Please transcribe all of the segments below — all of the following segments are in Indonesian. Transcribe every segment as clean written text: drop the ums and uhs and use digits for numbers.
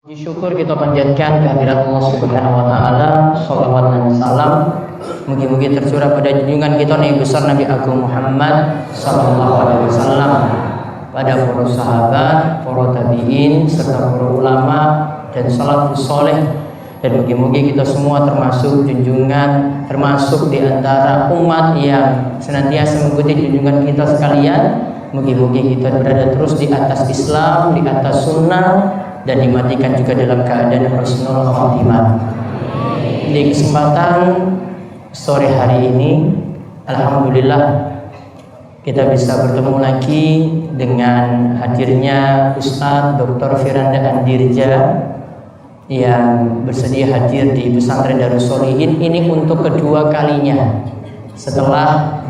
Puji syukur kita panjatkan kehadirat Allah Subhanahu wa taala, shalawat dan salam mugi-mugi tercurah pada junjungan kita Nabi besar Nabi Agung Muhammad sallallahu alaihi wasallam, pada para sahabat, para tabi'in serta para ulama dan salafus saleh, dan mugi-mugi kita semua termasuk junjungan, termasuk di antara umat yang senantiasa mengikuti junjungan kita sekalian. Mugi-mugi kita berada terus di atas Islam, di atas sunnah, dan dimatikan juga dalam keadaan husnul khatimah. Di kesempatan sore hari ini, alhamdulillah kita bisa bertemu lagi dengan hadirnya Ustadz Dr. Firanda Andirja yang bersedia hadir di Pesantren Darus Sholihin ini untuk kedua kalinya, setelah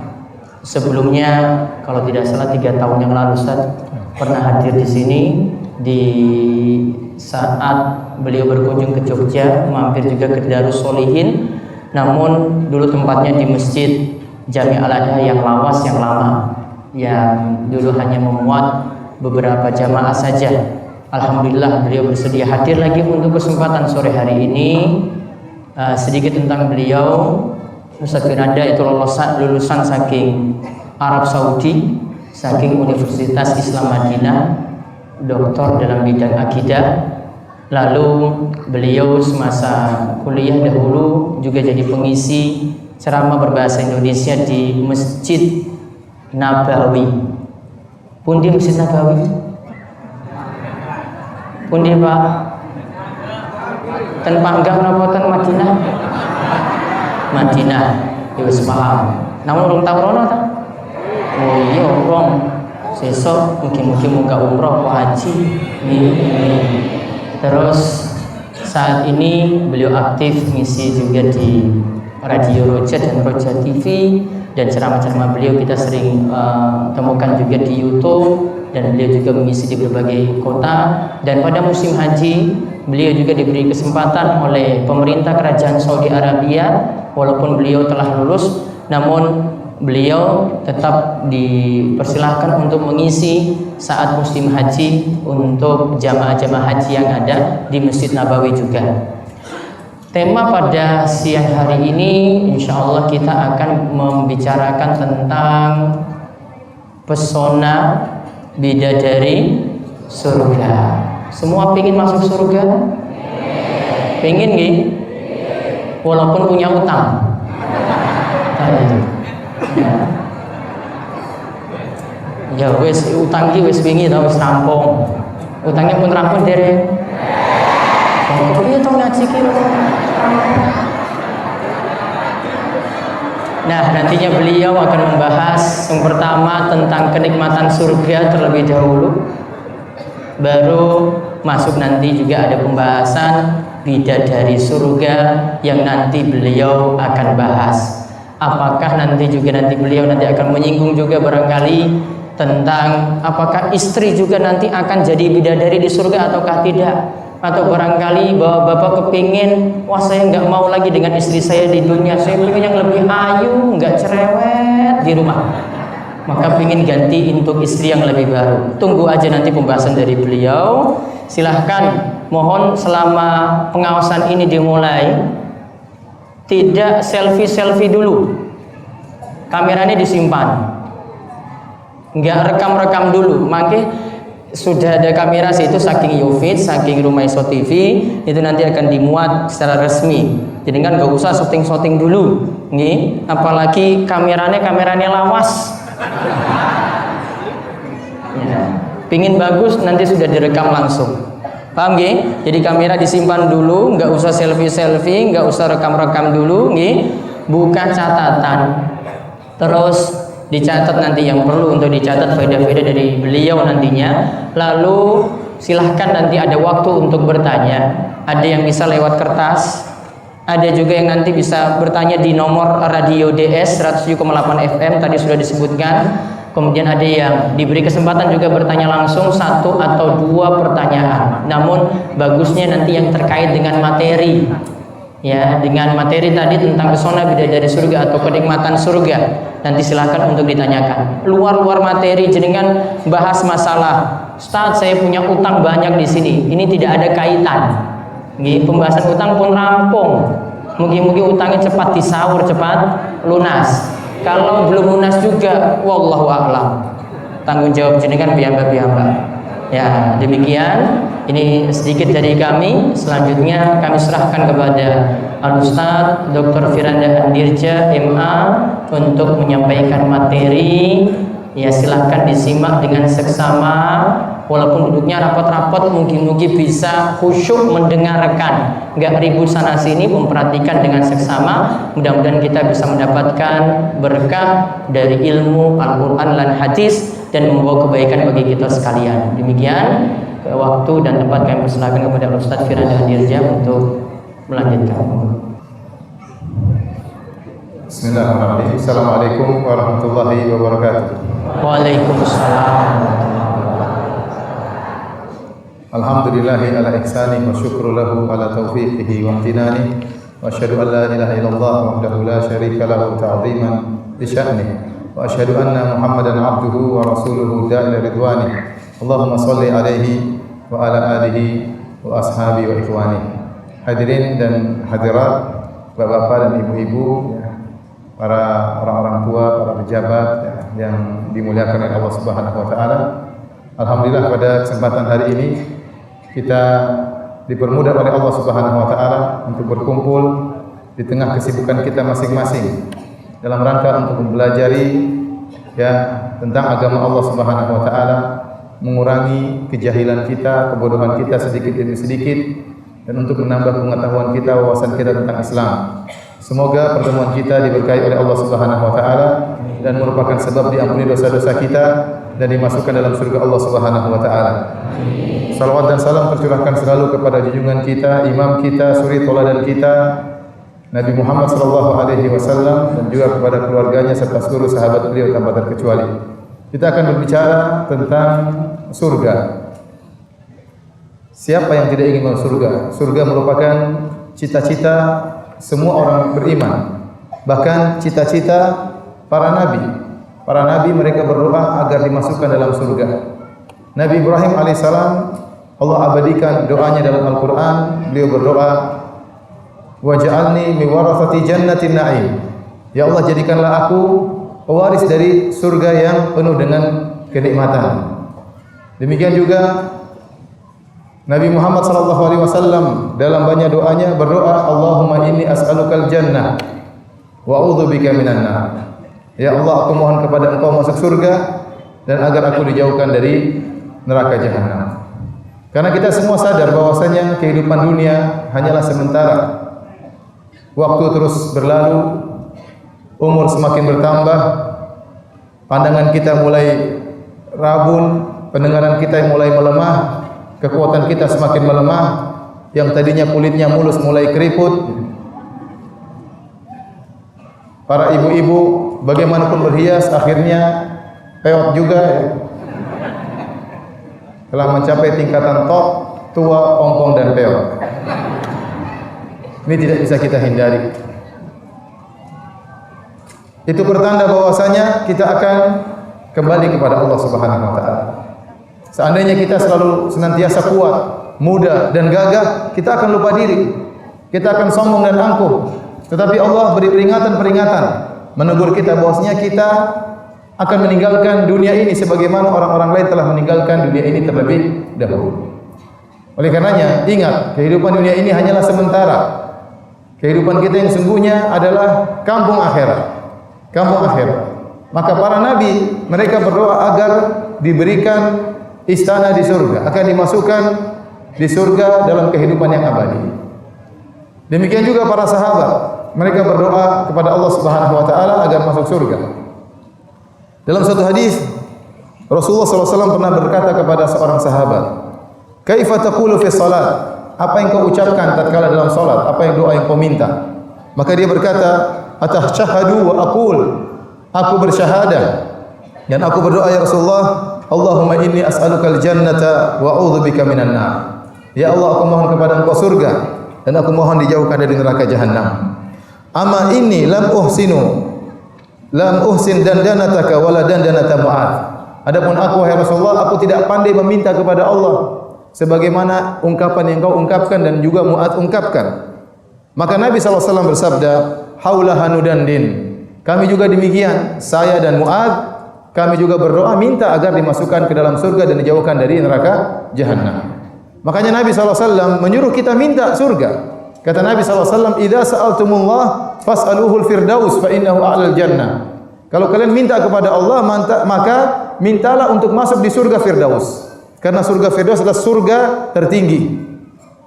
sebelumnya kalau tidak salah 3 tahun yang lalu Ustadz pernah hadir di sini di saat beliau berkunjung ke Jogja, mampir juga ke Darus Sholihin, namun dulu tempatnya di Masjid Jami Al-Adha yang lawas, yang lama, yang dulu hanya memuat beberapa jamaah saja. Alhamdulillah beliau bersedia hadir lagi untuk kesempatan sore hari ini. Sedikit tentang beliau, Ustaz Firanda itu lulusan saking Arab Saudi, saking Universitas Islam Madinah, doktor dalam bidang akidah. Lalu beliau semasa kuliah dahulu juga jadi pengisi ceramah berbahasa Indonesia di Masjid Nabawi. Pundi Masjid Nabawi? Pundi Pak? Ten Panggang napa ten Madinah? Madinah. Ya wis paham. Namun urung tau rono ta? Oh iya urung. Sesok mungkin muka umroh atau haji. Terus saat ini beliau aktif ngisi juga di Radio Roja dan Roja TV, dan ceramah-ceramah beliau kita sering temukan juga di YouTube, dan beliau juga mengisi di berbagai kota. Dan pada musim haji beliau juga diberi kesempatan oleh pemerintah kerajaan Saudi Arabia, walaupun beliau telah lulus namun beliau tetap dipersilahkan untuk mengisi saat musim haji untuk jamaah-jamaah haji yang ada di Masjid Nabawi juga. Tema pada siang hari ini insya Allah kita akan membicarakan tentang pesona bidadari surga. Semua pengen masuk surga? Pengen nggih? walaupun punya utang. Itu. Ya wis utang ki wis wingi ta wis rampung. Utangnya pun rampung dereng. Kok piye to ngaji ki? Nah, nantinya beliau akan membahas yang pertama tentang kenikmatan surga terlebih dahulu. Baru masuk nanti juga ada pembahasan bidadari surga yang nanti beliau akan bahas. Apakah nanti beliau akan menyinggung juga barangkali tentang apakah istri juga nanti akan jadi bidadari di surga ataukah tidak? Atau barangkali bahwa bapak kepingin, wah saya nggak mau lagi dengan istri saya di dunia, saya pengen yang lebih ayu, nggak cerewet di rumah, maka pengen ganti untuk istri yang lebih baru. Tunggu aja nanti pembahasan dari beliau. Silahkan, mohon selama pengawasan ini dimulai, tidak selfie dulu, kameranya disimpan, nggak rekam dulu, makanya sudah ada kamera situ saking Yofit, saking Rumah Iso TV itu nanti akan dimuat secara resmi. Jadi kan gak usah syuting dulu, nih. Apalagi kameranya lawas. Ya. Pingin bagus nanti sudah direkam langsung. Paham nggih? Jadi kamera disimpan dulu, nggak usah selfie, nggak usah rekam dulu, nih. Buka catatan, terus dicatat nanti yang perlu untuk dicatat faedah-faedah dari beliau nantinya. Lalu silahkan nanti ada waktu untuk bertanya. Ada yang bisa lewat kertas, ada juga yang nanti bisa bertanya di nomor radio DS 107,8 FM tadi sudah disebutkan. Kemudian ada yang diberi kesempatan juga bertanya langsung 1 atau 2 pertanyaan. Namun bagusnya nanti yang terkait dengan materi. Ya, dengan materi tadi tentang pesona bidadari surga atau kenikmatan surga, nanti silahkan untuk ditanyakan. Luar materi jenengan bahas masalah, Ustaz saya punya utang banyak di sini, ini tidak ada kaitan. Pembahasan utang pun rampung. Mungkin utangnya cepat disaur, cepat lunas. Kalau belum lunas juga, wallahu a'lam. Tanggung jawab jenengan piyambak. Ya, demikian. Ini sedikit dari kami. Selanjutnya kami serahkan kepada Al-Ustaz Dr. Firanda Andirja MA untuk menyampaikan materi. Ya, silahkan disimak dengan seksama. Walaupun duduknya rapat-rapat, mungkin bisa khusyuk mendengarkan, nggak ribut sana sini, memperhatikan dengan seksama. Mudah-mudahan kita bisa mendapatkan berkah dari ilmu Al-Quran dan hadis dan membawa kebaikan bagi kita sekalian. Demikian waktu dan tempat kami persilakan kepada Ustaz Firanda Andirja untuk melanjutkan. Bismillahirrahmanirrahim. Assalamualaikum warahmatullahi wabarakatuh. Waalaikumsalam. Alhamdulillahi ala ihsani wa syukru lahu ala taufiqihi wa amtinani wa asyhadu an la ilaha illallah wahdahu la syarika lahu ta'ziman li sya'nihi wa asyhadu anna Muhammadan abduhu wa rasuluhu da'ila ridwani. Allahumma salli alaihi wa ala alihi wa ashabi wa ikhwani. Hadirin dan hadirat, bapak-bapak dan ibu-ibu, para orang-orang tua, para pejabat yang dimuliakan oleh Allah Subhanahu wa taala. Alhamdulillah pada kesempatan hari ini kita dipermudah oleh Allah Subhanahu wa taala untuk berkumpul di tengah kesibukan kita masing-masing dalam rangka untuk mempelajari tentang agama Allah Subhanahu wa taala, mengurangi kejahilan kita, kebodohan kita sedikit demi sedikit, dan untuk menambah pengetahuan kita, wawasan kita tentang Islam. Semoga pertemuan kita diberkahi oleh Allah Subhanahu wa taala dan merupakan sebab diampuni dosa-dosa kita dan dimasukkan dalam surga Allah Subhanahu wa taala. Salawat dan salam tercurahkan selalu kepada junjungan kita, imam kita, suri tauladan kita, Nabi Muhammad sallallahu alaihi wasallam, dan juga kepada keluarganya serta seluruh sahabat beliau tanpa terkecuali. Kita akan berbicara tentang surga. Siapa yang tidak ingin masuk surga? Surga merupakan cita-cita semua orang beriman. Bahkan cita-cita para nabi. Para nabi mereka berdoa agar dimasukkan dalam surga. Nabi Ibrahim alaihissalam, Allah abadikan doanya dalam Al-Quran. Beliau berdoa, waj'alni min warathati jannatin na'im. Ya Allah, jadikanlah aku pewaris dari surga yang penuh dengan kenikmatan. Demikian juga Nabi Muhammad sallallahu alaihi wasallam dalam banyak doanya berdoa, Allahumma inni as'alukal jannah wa a'udzubika minan nar. Ya Allah, aku mohon kepada Engkau masuk surga dan agar aku dijauhkan dari neraka jahanam. Karena kita semua sadar bahwasanya kehidupan dunia hanyalah sementara. Waktu terus berlalu, umur semakin bertambah, pandangan kita mulai rabun, pendengaran kita mulai melemah, kekuatan kita semakin melemah, yang tadinya kulitnya mulus mulai keriput. Para ibu-ibu bagaimanapun berhias akhirnya peot juga ya. Telah mencapai tingkatan top, tua, ompong dan peot. Ini tidak bisa kita hindari. Itu pertanda bahwasanya kita akan kembali kepada Allah Subhanahu wa taala. Seandainya kita selalu senantiasa kuat, muda dan gagah, kita akan lupa diri. Kita akan sombong dan angkuh. Tetapi Allah beri peringatan-peringatan, menegur kita bahwasanya kita akan meninggalkan dunia ini sebagaimana orang-orang lain telah meninggalkan dunia ini terlebih dahulu. Oleh karenanya, ingat, kehidupan dunia ini hanyalah sementara. Kehidupan kita yang sungguhnya adalah kampung akhirat. Kampung akhirat. Maka para nabi, mereka berdoa agar diberikan istana di surga, akan dimasukkan di surga dalam kehidupan yang abadi. Demikian juga para sahabat, mereka berdoa kepada Allah Subhanahu wa taala agar masuk surga. Dalam satu hadis, Rasulullah SAW pernah berkata kepada seorang sahabat, "Kaifa taqulu fi shalat?" Apa yang kau ucapkan tatkala dalam salat? Apa yang doa yang kau minta? Maka dia berkata, "Atashhadu wa aqul." Aku bersyahadah dan aku berdoa, ya Rasulullah, Allahumma inni as'alukal jannata wa a'udzubika minan nar. Ya Allah, aku mohon kepada Engkau surga dan aku mohon dijauhkan dari neraka jahanam. Amma inni lam uhsin dandanataka wala dandanata Mu'adz. Adapun aku, wahai Rasulullah, aku tidak pandai meminta kepada Allah sebagaimana ungkapan yang kau ungkapkan dan juga Mu'adz ungkapkan. Maka Nabi SAW bersabda, haulaha nudandin. Kami juga demikian, saya dan Mu'adz, kami juga berdoa minta agar dimasukkan ke dalam surga dan dijauhkan dari neraka jahanam. Makanya Nabi SAW menyuruh kita minta surga. Kata Nabi SAW, idza sa'altumullah fas'aluhul firdaus fa innahu a'lal jannah. Kalau kalian minta kepada Allah, maka mintalah untuk masuk di surga Firdaus. Karena surga Firdaus adalah surga tertinggi.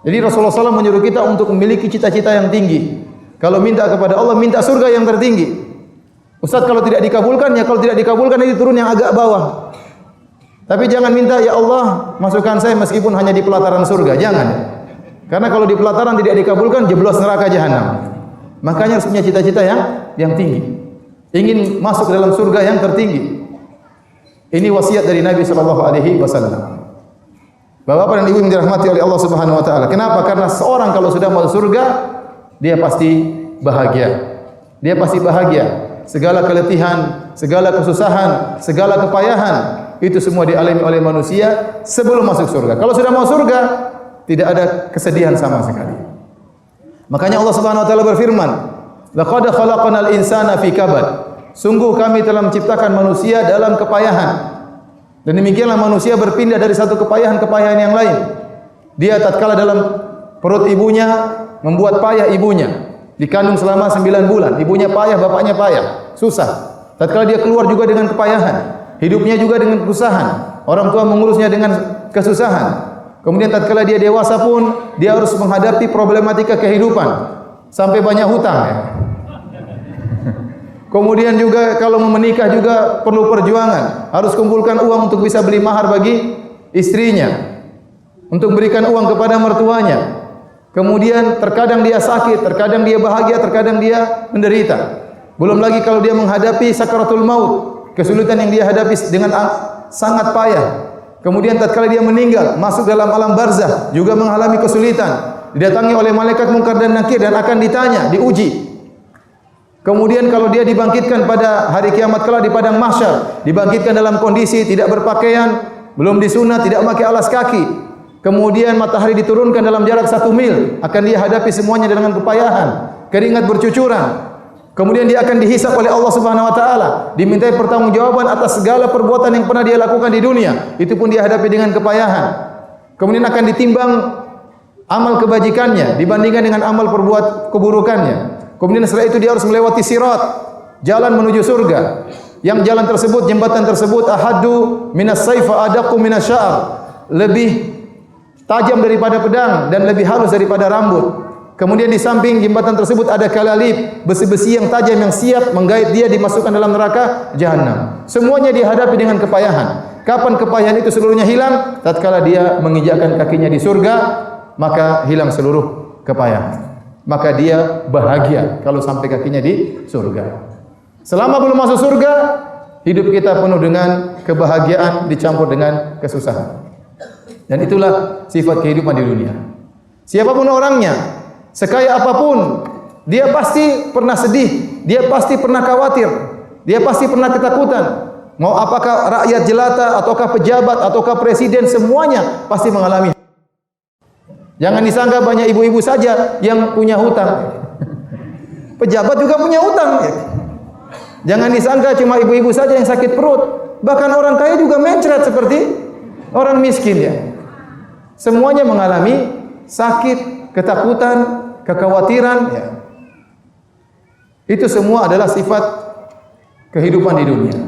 Jadi Rasulullah SAW menyuruh kita untuk memiliki cita-cita yang tinggi. Kalau minta kepada Allah, minta surga yang tertinggi. Ustaz, kalau tidak dikabulkan, ya kalau tidak dikabulkan itu turun yang agak bawah. Tapi jangan minta, ya Allah, masukkan saya meskipun hanya di pelataran surga. Jangan. Karena kalau di pelataran tidak dikabulkan, jeblos neraka jahanam. Makanya harus punya cita-cita yang tinggi. Ingin masuk ke dalam surga yang tertinggi. Ini wasiat dari Nabi SAW. Bapak-bapak dan ibu yang dirahmati oleh Allah Subhanahu wa taala. Kenapa? Karena seorang kalau sudah masuk surga, dia pasti bahagia. Dia pasti bahagia. Segala keletihan, segala kesusahan, segala kepayahan itu semua dialami oleh manusia sebelum masuk surga. Kalau sudah masuk surga, tidak ada kesedihan sama sekali. Makanya Allah Subhanahu wa taala berfirman, "Laqad khalaqnal insana fi kabad." Sungguh kami telah menciptakan manusia dalam kepayahan. Dan demikianlah manusia berpindah dari satu kepayahan yang lain. Dia tatkala dalam perut ibunya membuat payah ibunya. Dikandung selama 9 bulan, ibunya payah, bapaknya payah, susah. Tatkala dia keluar juga dengan kepayahan, hidupnya juga dengan kesusahan. Orang tua mengurusnya dengan kesusahan. Kemudian tatkala dia dewasa pun dia harus menghadapi problematika kehidupan sampai banyak hutang ya. Kemudian juga kalau mau menikah juga perlu perjuangan, harus kumpulkan uang untuk bisa beli mahar bagi istrinya, untuk berikan uang kepada mertuanya. Kemudian terkadang dia sakit, terkadang dia bahagia, terkadang dia menderita. Belum lagi kalau dia menghadapi sakaratul maut, kesulitan yang dia hadapi dengan sangat payah. Kemudian tatkala dia meninggal, masuk dalam alam barzah, juga mengalami kesulitan. Didatangi oleh malaikat Munkar dan Nakir dan akan ditanya, diuji. Kemudian kalau dia dibangkitkan pada hari kiamat kelak di padang mahsyar, dibangkitkan dalam kondisi tidak berpakaian, belum disunat, tidak memakai alas kaki. Kemudian matahari diturunkan dalam jarak 1 mil, akan dia hadapi semuanya dengan kepayahan, keringat bercucuran. Kemudian dia akan dihisap oleh Allah Subhanahu wa taala, dimintai pertanggungjawaban atas segala perbuatan yang pernah dia lakukan di dunia. Itu pun dia hadapi dengan kepayahan. Kemudian akan ditimbang amal kebajikannya dibandingkan dengan amal perbuat keburukannya. Kemudian setelah itu dia harus melewati sirat, jalan menuju surga. Yang jalan tersebut, jembatan tersebut ahaddu minas sayfa adaqu minas sya'ar. Lebih tajam daripada pedang dan lebih halus daripada rambut. Kemudian di samping jembatan tersebut ada kalalib, besi-besi yang tajam yang siap menggait dia dimasukkan dalam neraka jahanam. Semuanya dihadapi dengan kepayahan. Kapan kepayahan itu seluruhnya hilang? Tatkala dia menginjakkan kakinya di surga, maka hilang seluruh kepayahan. Maka dia bahagia kalau sampai kakinya di surga. Selama belum masuk surga, hidup kita penuh dengan kebahagiaan dicampur dengan kesusahan. Dan itulah sifat kehidupan di dunia. Siapapun orangnya, sekaya apapun, dia pasti pernah sedih, dia pasti pernah khawatir, dia pasti pernah ketakutan. Mau apakah rakyat jelata, ataukah pejabat, ataukah presiden, semuanya pasti mengalami. Jangan disangka banyak ibu-ibu saja yang punya hutang. Pejabat juga punya hutang. Jangan disangka cuma ibu-ibu saja yang sakit perut. Bahkan orang kaya juga mencret seperti orang miskin ya. Semuanya mengalami sakit, ketakutan, kekhawatiran ya. Itu semua adalah sifat kehidupan di dunia.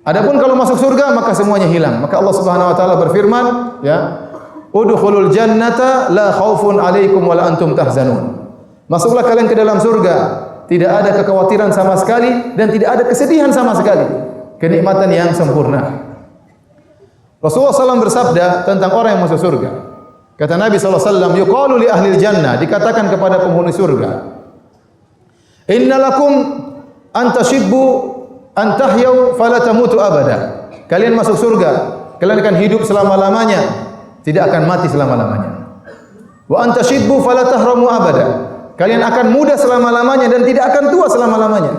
Adapun kalau masuk surga maka semuanya hilang. Maka Allah Subhanahu wa taala berfirman, ya, udkhulul jannata la khaufun 'alaikum wa la antum tahzanun. Masuklah kalian ke dalam surga, tidak ada kekhawatiran sama sekali dan tidak ada kesedihan sama sekali. Kenikmatan yang sempurna. Rasulullah SAW bersabda tentang orang yang masuk surga. Kata Nabi SAW, yuqalu li ahlil jannah, dikatakan kepada penghuni surga, innalakum antashibbu antahyaw fala tamutu abada. Kalian masuk surga, kalian akan hidup selama-lamanya, tidak akan mati selama-lamanya. Wa antashibbu fala tahramu abada. Kalian akan muda selama-lamanya dan tidak akan tua selama-lamanya.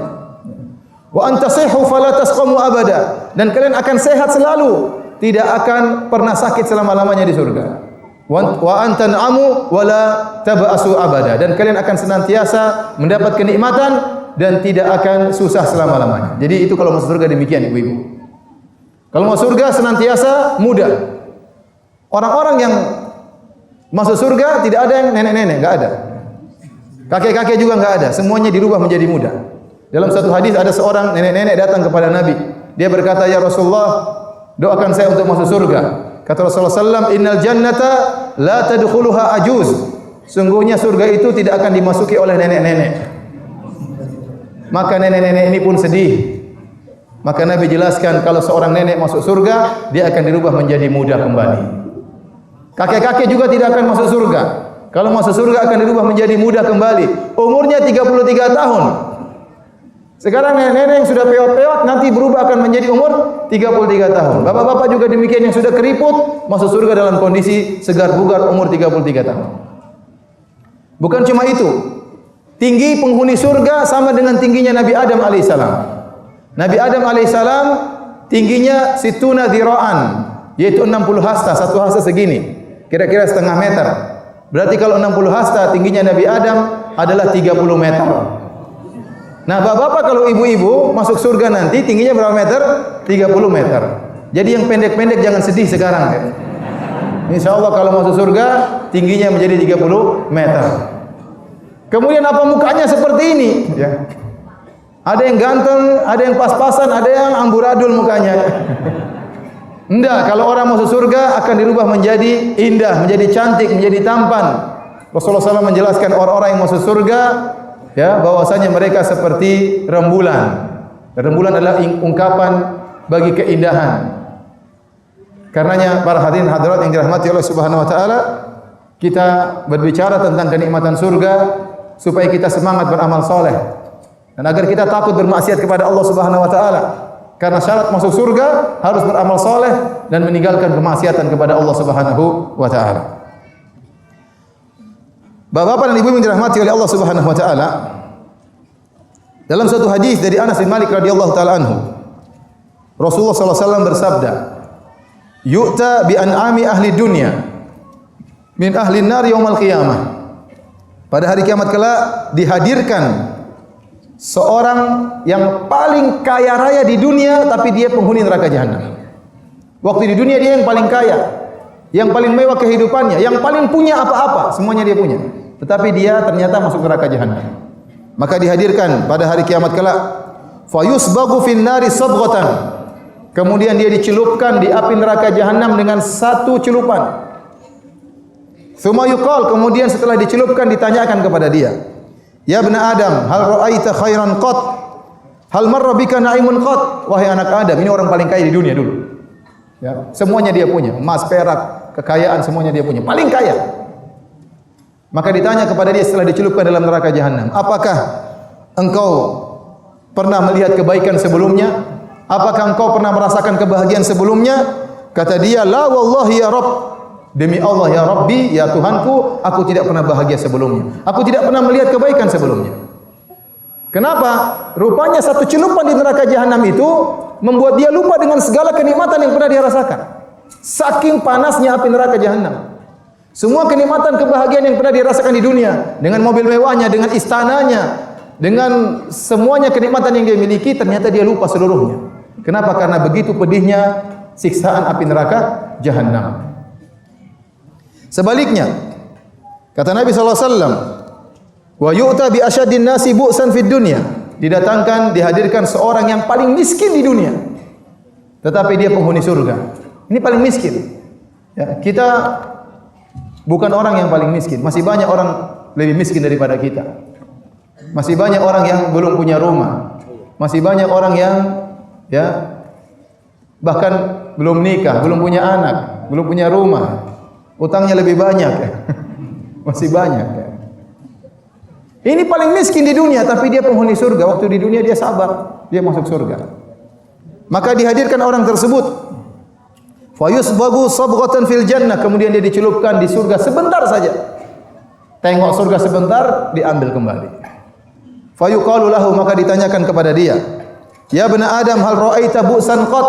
Wa antasihhu fala tasqamu abada. Dan kalian akan sehat selalu, tidak akan pernah sakit selama-lamanya di surga. Wa antan'amu wala tab'asu abada. Dan kalian akan senantiasa mendapat kenikmatan dan tidak akan susah selama-lamanya. Jadi itu kalau masuk surga demikian ibu-ibu. Kalau masuk surga senantiasa muda. Orang-orang yang masuk surga tidak ada yang nenek-nenek, enggak ada. Kakek-kakek juga enggak ada, semuanya dirubah menjadi muda. Dalam satu hadis ada seorang nenek-nenek datang kepada Nabi. Dia berkata, "Ya Rasulullah, doakan saya untuk masuk surga." Kata Rasulullah SAW, "Innal jannata la tadkhuluha ajuz." Sungguhnya surga itu tidak akan dimasuki oleh nenek-nenek. Maka nenek-nenek ini pun sedih. Maka Nabi jelaskan kalau seorang nenek masuk surga, dia akan dirubah menjadi muda kembali. Kakek-kakek juga tidak akan masuk surga. Kalau masuk surga akan dirubah menjadi muda kembali. Umurnya 33 tahun. Sekarang nenek-nenek yang sudah peot-peot nanti berubah akan menjadi umur 33 tahun. Bapak-bapak juga demikian yang sudah keriput masuk surga dalam kondisi segar bugar umur 33 tahun. Bukan cuma itu. Tinggi penghuni surga sama dengan tingginya Nabi Adam alaihissalam. Nabi Adam alaihissalam tingginya situna dhira'an, yaitu 60 hasta, satu hasta segini, kira-kira setengah meter. Berarti kalau 60 hasta tingginya Nabi Adam adalah 30 meter. Nah, bapak-bapak kalau ibu-ibu masuk surga nanti tingginya berapa meter? 30 meter. Jadi yang pendek-pendek jangan sedih sekarang ya. Insya Allah kalau masuk surga tingginya menjadi 30 meter. Kemudian apa mukanya seperti ini? Ya. Ada yang ganteng, ada yang pas-pasan, ada yang amburadul mukanya. Enggak, kalau orang masuk surga akan dirubah menjadi indah, menjadi cantik, menjadi tampan. Rasulullah SAW menjelaskan orang-orang yang masuk surga, ya, bahwasanya mereka seperti rembulan. Rembulan adalah ungkapan bagi keindahan. Karenanya para hadirin hadirat yang dirahmati Allah Subhanahu wa taala, kita berbicara tentang kenikmatan surga supaya kita semangat beramal soleh dan agar kita takut bermaksiat kepada Allah Subhanahu wa taala. Karena syarat masuk surga harus beramal soleh dan meninggalkan kemaksiatan kepada Allah Subhanahu wa taala. Bapak-bapak dan ibu yang dirahmati oleh Allah Subhanahu wa taala, dalam suatu hadis dari Anas bin Malik radhiyallahu taala anhu, Rasulullah sallallahu alaihi wasallam bersabda, "Yu'ta bi an'ami ahli dunya min ahli an-nar yaumil qiyamah." Pada hari kiamat kelak dihadirkan seorang yang paling kaya raya di dunia tapi dia penghuni neraka jahanam. Waktu di dunia dia yang paling kaya. yang paling mewah kehidupannya, yang paling punya apa-apa, semuanya dia punya. Tetapi dia ternyata masuk neraka jahanam. Maka dihadirkan pada hari kiamat kelak, fayusbagu fin nari sabghatan. Kemudian dia dicelupkan di api neraka jahanam dengan satu celupan. Tsumma yuqal, kemudian setelah dicelupkan ditanyakan kepada dia, "Ya ibn Adam, hal ra'aita khairan qat? Hal marra bika na'imun qat?" Wahai anak Adam, ini orang paling kaya di dunia dulu. Ya, semuanya dia punya, emas, perak, kekayaan semuanya dia punya, paling kaya. Maka ditanya kepada dia setelah dicelupkan dalam neraka jahanam, "Apakah engkau pernah melihat kebaikan sebelumnya? Apakah engkau pernah merasakan kebahagiaan sebelumnya?" Kata dia, "La wallahi ya Rabb." Demi Allah ya Rabbi, ya Tuhanku, aku tidak pernah bahagia sebelumnya. Aku tidak pernah melihat kebaikan sebelumnya. Kenapa? Rupanya satu celupan di neraka jahanam itu membuat dia lupa dengan segala kenikmatan yang pernah dia rasakan. Saking panasnya api neraka jahanam. Semua kenikmatan kebahagiaan yang pernah dirasakan di dunia, dengan mobil mewahnya, dengan istananya, dengan semuanya kenikmatan yang dia miliki, ternyata dia lupa seluruhnya. Kenapa? Karena begitu pedihnya siksaan api neraka jahanam. Sebaliknya, kata Nabi SAW, wa yu'ta bi asyaddin nasi bu'san fid dunya. Didatangkan, dihadirkan seorang yang paling miskin di dunia, tetapi dia penghuni surga. Ini paling miskin. Ya, kita bukan orang yang paling miskin. Masih banyak orang lebih miskin daripada kita. Masih banyak orang yang belum punya rumah. Masih banyak orang yang bahkan belum nikah, belum punya anak, belum punya rumah. Utangnya lebih banyak. Masih banyak. Ini paling miskin di dunia, tapi dia penghuni surga. Waktu di dunia dia sabar, dia masuk surga. Maka dihadirkan orang tersebut. Fayusbagu sabghatan fil jannah, kemudian dia dicelupkan di surga sebentar saja. Tengok surga sebentar, diambil kembali. Fayuqalu lahu, maka ditanyakan kepada dia, "Ya ibn Adam, hal ra'aita bu'san qat?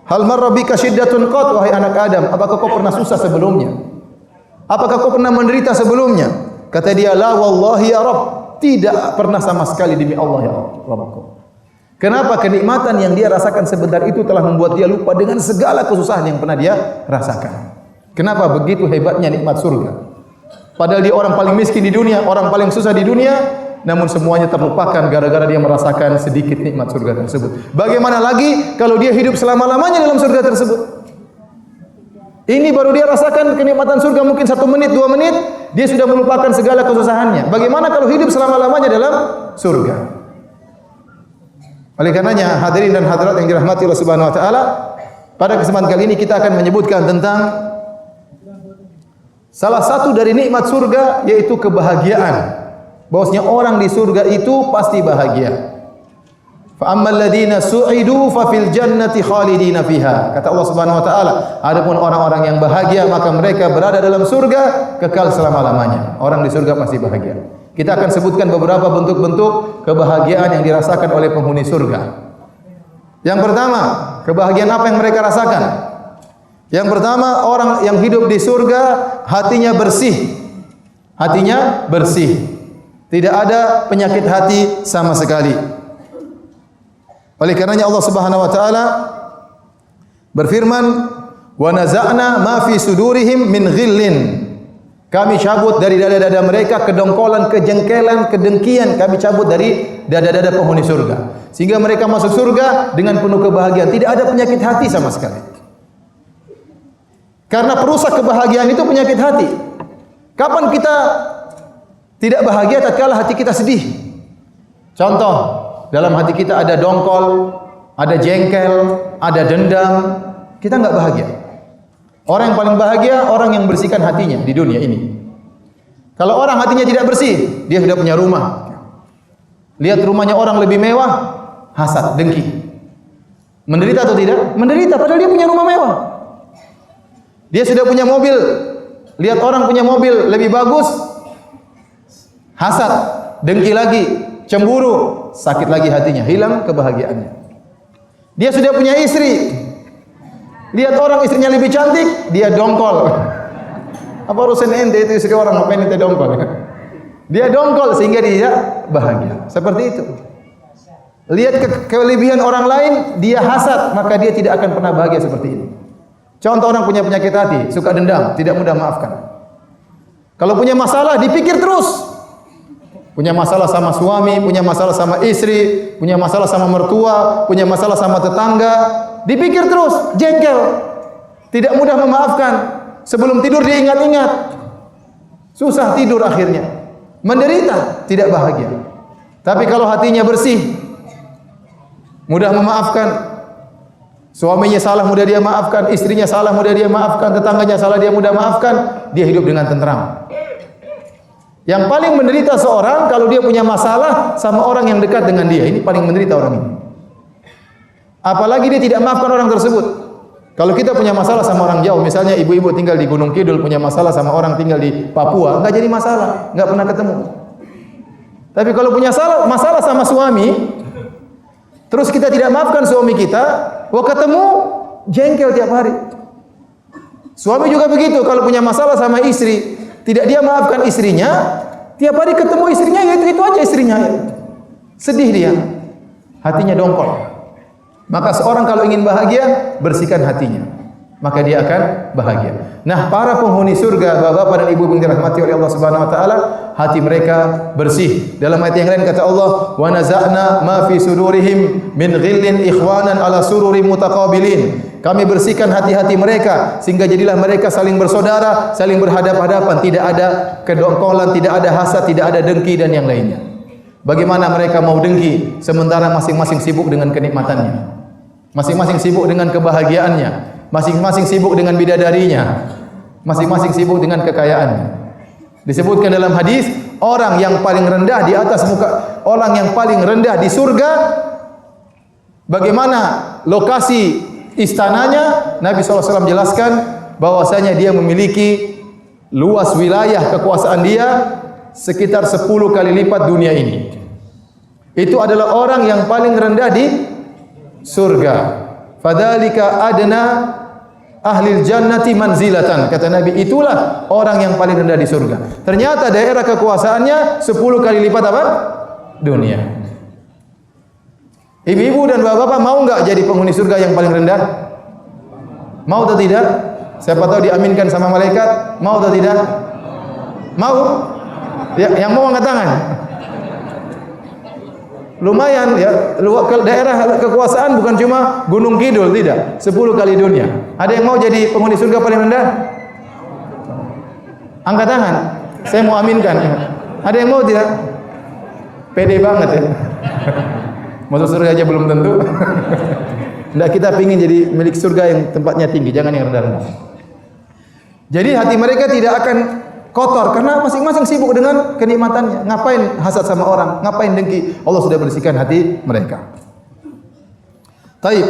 Hal marra bika syiddatun qat?" Wahai anak Adam, apakah kau pernah susah sebelumnya? Apakah kau pernah menderita sebelumnya? Kata dia, "La wallahi ya Rabb." Tidak pernah sama sekali demi Allah ya Rabbku. Kenapa? Kenikmatan yang dia rasakan sebentar itu telah membuat dia lupa dengan segala kesusahan yang pernah dia rasakan. Kenapa? Begitu hebatnya nikmat surga. Padahal dia orang paling miskin di dunia, orang paling susah di dunia, namun semuanya terlupakan gara-gara dia merasakan sedikit nikmat surga tersebut. Bagaimana lagi kalau dia hidup selama-lamanya dalam surga tersebut? Ini baru dia rasakan kenikmatan surga mungkin 1 menit, 2 menit, dia sudah melupakan segala kesusahannya. Bagaimana kalau hidup selama-lamanya dalam surga? Oleh karenanya, hadirin dan hadirat yang dirahmati Allah Subhanahu wa taala, pada kesempatan kali ini kita akan menyebutkan tentang salah satu dari nikmat surga, yaitu kebahagiaan. Bahwasanya orang di surga itu pasti bahagia. Fa ammal ladzina su'idu fa fil jannati khalidina fiha. Kata Allah Subhanahu wa taala, adapun orang-orang yang bahagia maka mereka berada dalam surga kekal selama-lamanya. Orang di surga pasti bahagia. Kita akan sebutkan beberapa bentuk-bentuk kebahagiaan yang dirasakan oleh penghuni surga. Yang pertama, kebahagiaan apa yang mereka rasakan? Yang pertama, orang yang hidup di surga hatinya bersih. Hatinya bersih. Tidak ada penyakit hati sama sekali. Oleh karenanya Allah Subhanahu wa taala berfirman, "Wa naza'na ma fi sudurihim min ghillin." Kami cabut dari dada-dada mereka kedongkolan, kejengkelan, kedengkian, kami cabut dari dada-dada penghuni surga. Sehingga mereka masuk surga dengan penuh kebahagiaan, tidak ada penyakit hati sama sekali. Karena perusak kebahagiaan itu penyakit hati. Kapan kita tidak bahagia? Tatkala hati kita sedih. Contoh, dalam hati kita ada dongkol, ada jengkel, ada dendam, kita enggak bahagia. Orang yang paling bahagia orang yang bersihkan hatinya di dunia ini. Kalau orang hatinya tidak bersih, dia sudah punya rumah. Lihat rumahnya orang lebih mewah, hasad, dengki. Menderita atau tidak? Menderita, padahal dia punya rumah mewah. Dia sudah punya mobil, lihat orang punya mobil lebih bagus, hasad, dengki lagi, cemburu, sakit lagi hatinya, hilang kebahagiaannya. Dia sudah punya istri, lihat orang istrinya lebih cantik, dia dongkol. Apa urusan ente itu istri orang, ngapain ente dongkol? Dia dongkol sehingga dia bahagia. Seperti itu. Lihat kelebihan orang lain, dia hasad, maka dia tidak akan pernah bahagia seperti ini. Contoh orang punya penyakit hati, suka dendam, tidak mudah maafkan. Kalau punya masalah, dipikir terus. Punya masalah sama suami, punya masalah sama istri, punya masalah sama mertua, punya masalah sama tetangga, dipikir terus, jengkel. Tidak mudah memaafkan. Sebelum tidur dia ingat-ingat. Susah tidur akhirnya. Menderita, tidak bahagia. Tapi kalau hatinya bersih, mudah memaafkan. Suaminya salah mudah dia maafkan, istrinya salah mudah dia maafkan, tetangganya salah dia mudah maafkan, dia hidup dengan tentram. Yang paling menderita seorang kalau dia punya masalah sama orang yang dekat dengan dia. Ini paling menderita orang ini. Apalagi dia tidak maafkan orang tersebut. Kalau kita punya masalah sama orang jauh, misalnya ibu-ibu tinggal di Gunung Kidul punya masalah sama orang tinggal di Papua, enggak jadi masalah, enggak pernah ketemu. Tapi kalau punya masalah sama suami, terus kita tidak maafkan suami kita, wah ketemu jengkel tiap hari. Suami juga begitu, kalau punya masalah sama istri, tidak dia maafkan istrinya, tiap hari ketemu istrinya, ya itu aja istrinya. Sedih dia, hatinya dongkol. Maka seorang kalau ingin bahagia, bersihkan hatinya, maka dia akan bahagia. Nah, para penghuni surga, bapak-bapak dan ibu-ibu yang dirahmati oleh Allah Subhanahu wa taala, hati mereka bersih. Dalam ayat yang lain kata Allah, "Wa naza'na ma fi sudurihim min ghillin ikhwanan ala sururin mutaqabilin." Kami bersihkan hati-hati mereka sehingga jadilah mereka saling bersaudara, saling berhadap-hadapan, tidak ada kedongkolan, tidak ada hasad, tidak ada dengki dan yang lainnya. Bagaimana mereka mau dengki sementara masing-masing sibuk dengan kenikmatannya? Masing-masing sibuk dengan kebahagiaannya, masing-masing sibuk dengan bidadarinya, masing-masing sibuk dengan kekayaannya. Disebutkan dalam hadis, orang yang paling rendah di atas muka, orang yang paling rendah di surga, bagaimana lokasi istananya? Nabi SAW jelaskan bahwasanya dia memiliki luas wilayah kekuasaan dia sekitar 10 kali lipat dunia ini. Itu adalah orang yang paling rendah di surga. Fadzalika adna ahlil jannati manzilatan. Kata Nabi, itulah orang yang paling rendah di surga. Ternyata daerah kekuasaannya 10 kali lipat apa? Dunia. Ibu-ibu dan bapak-bapak mau enggak jadi penghuni surga yang paling rendah? Mau atau tidak? Siapa tahu diaminkan sama malaikat. Mau atau tidak? Mau? Ya, yang mau angkat tangan. Lumayan ya, daerah kekuasaan bukan cuma Gunung Kidul, tidak, 10 kali dunia. Ada yang mau jadi penghuni surga paling rendah? Angkat tangan, saya mau aminkan. Ada yang mau tidak? Pede banget ya. Masuk surga aja belum tentu. Nah, kita pingin jadi milik surga yang tempatnya tinggi, jangan yang rendah-rendah. Jadi hati mereka tidak akan kotor karena masing-masing sibuk dengan kenikmatannya. Ngapain hasad sama orang? Ngapain dengki? Allah sudah bersihkan hati mereka. Taib.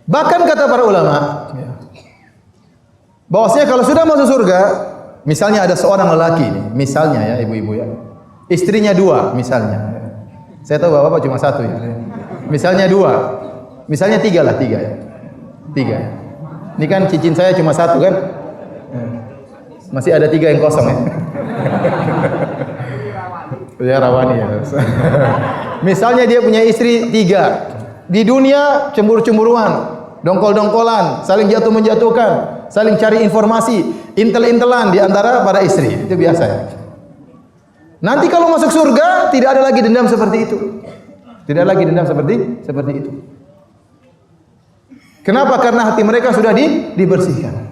Bahkan kata para ulama, bahwasanya kalau sudah masuk surga, misalnya ada seorang lelaki, misalnya ya ibu-ibu ya, istrinya 2 misalnya. Saya tahu bapak cuma 1 ya. Misalnya 2, misalnya 3 lah, 3 ya. 3. Ini kan cincin saya cuma 1 kan? Masih ada 3 yang kosong ya. Ya rawani ya. Misalnya dia punya istri 3. Di dunia cemburu-cemburuan, dongkol-dongkolan, saling jatuh menjatuhkan, saling cari informasi, intel-intelan di antara para istri. Itu biasa ya. Nanti kalau masuk surga tidak ada lagi dendam seperti itu. Tidak ada lagi dendam seperti itu. Kenapa? Karena hati mereka sudah dibersihkan.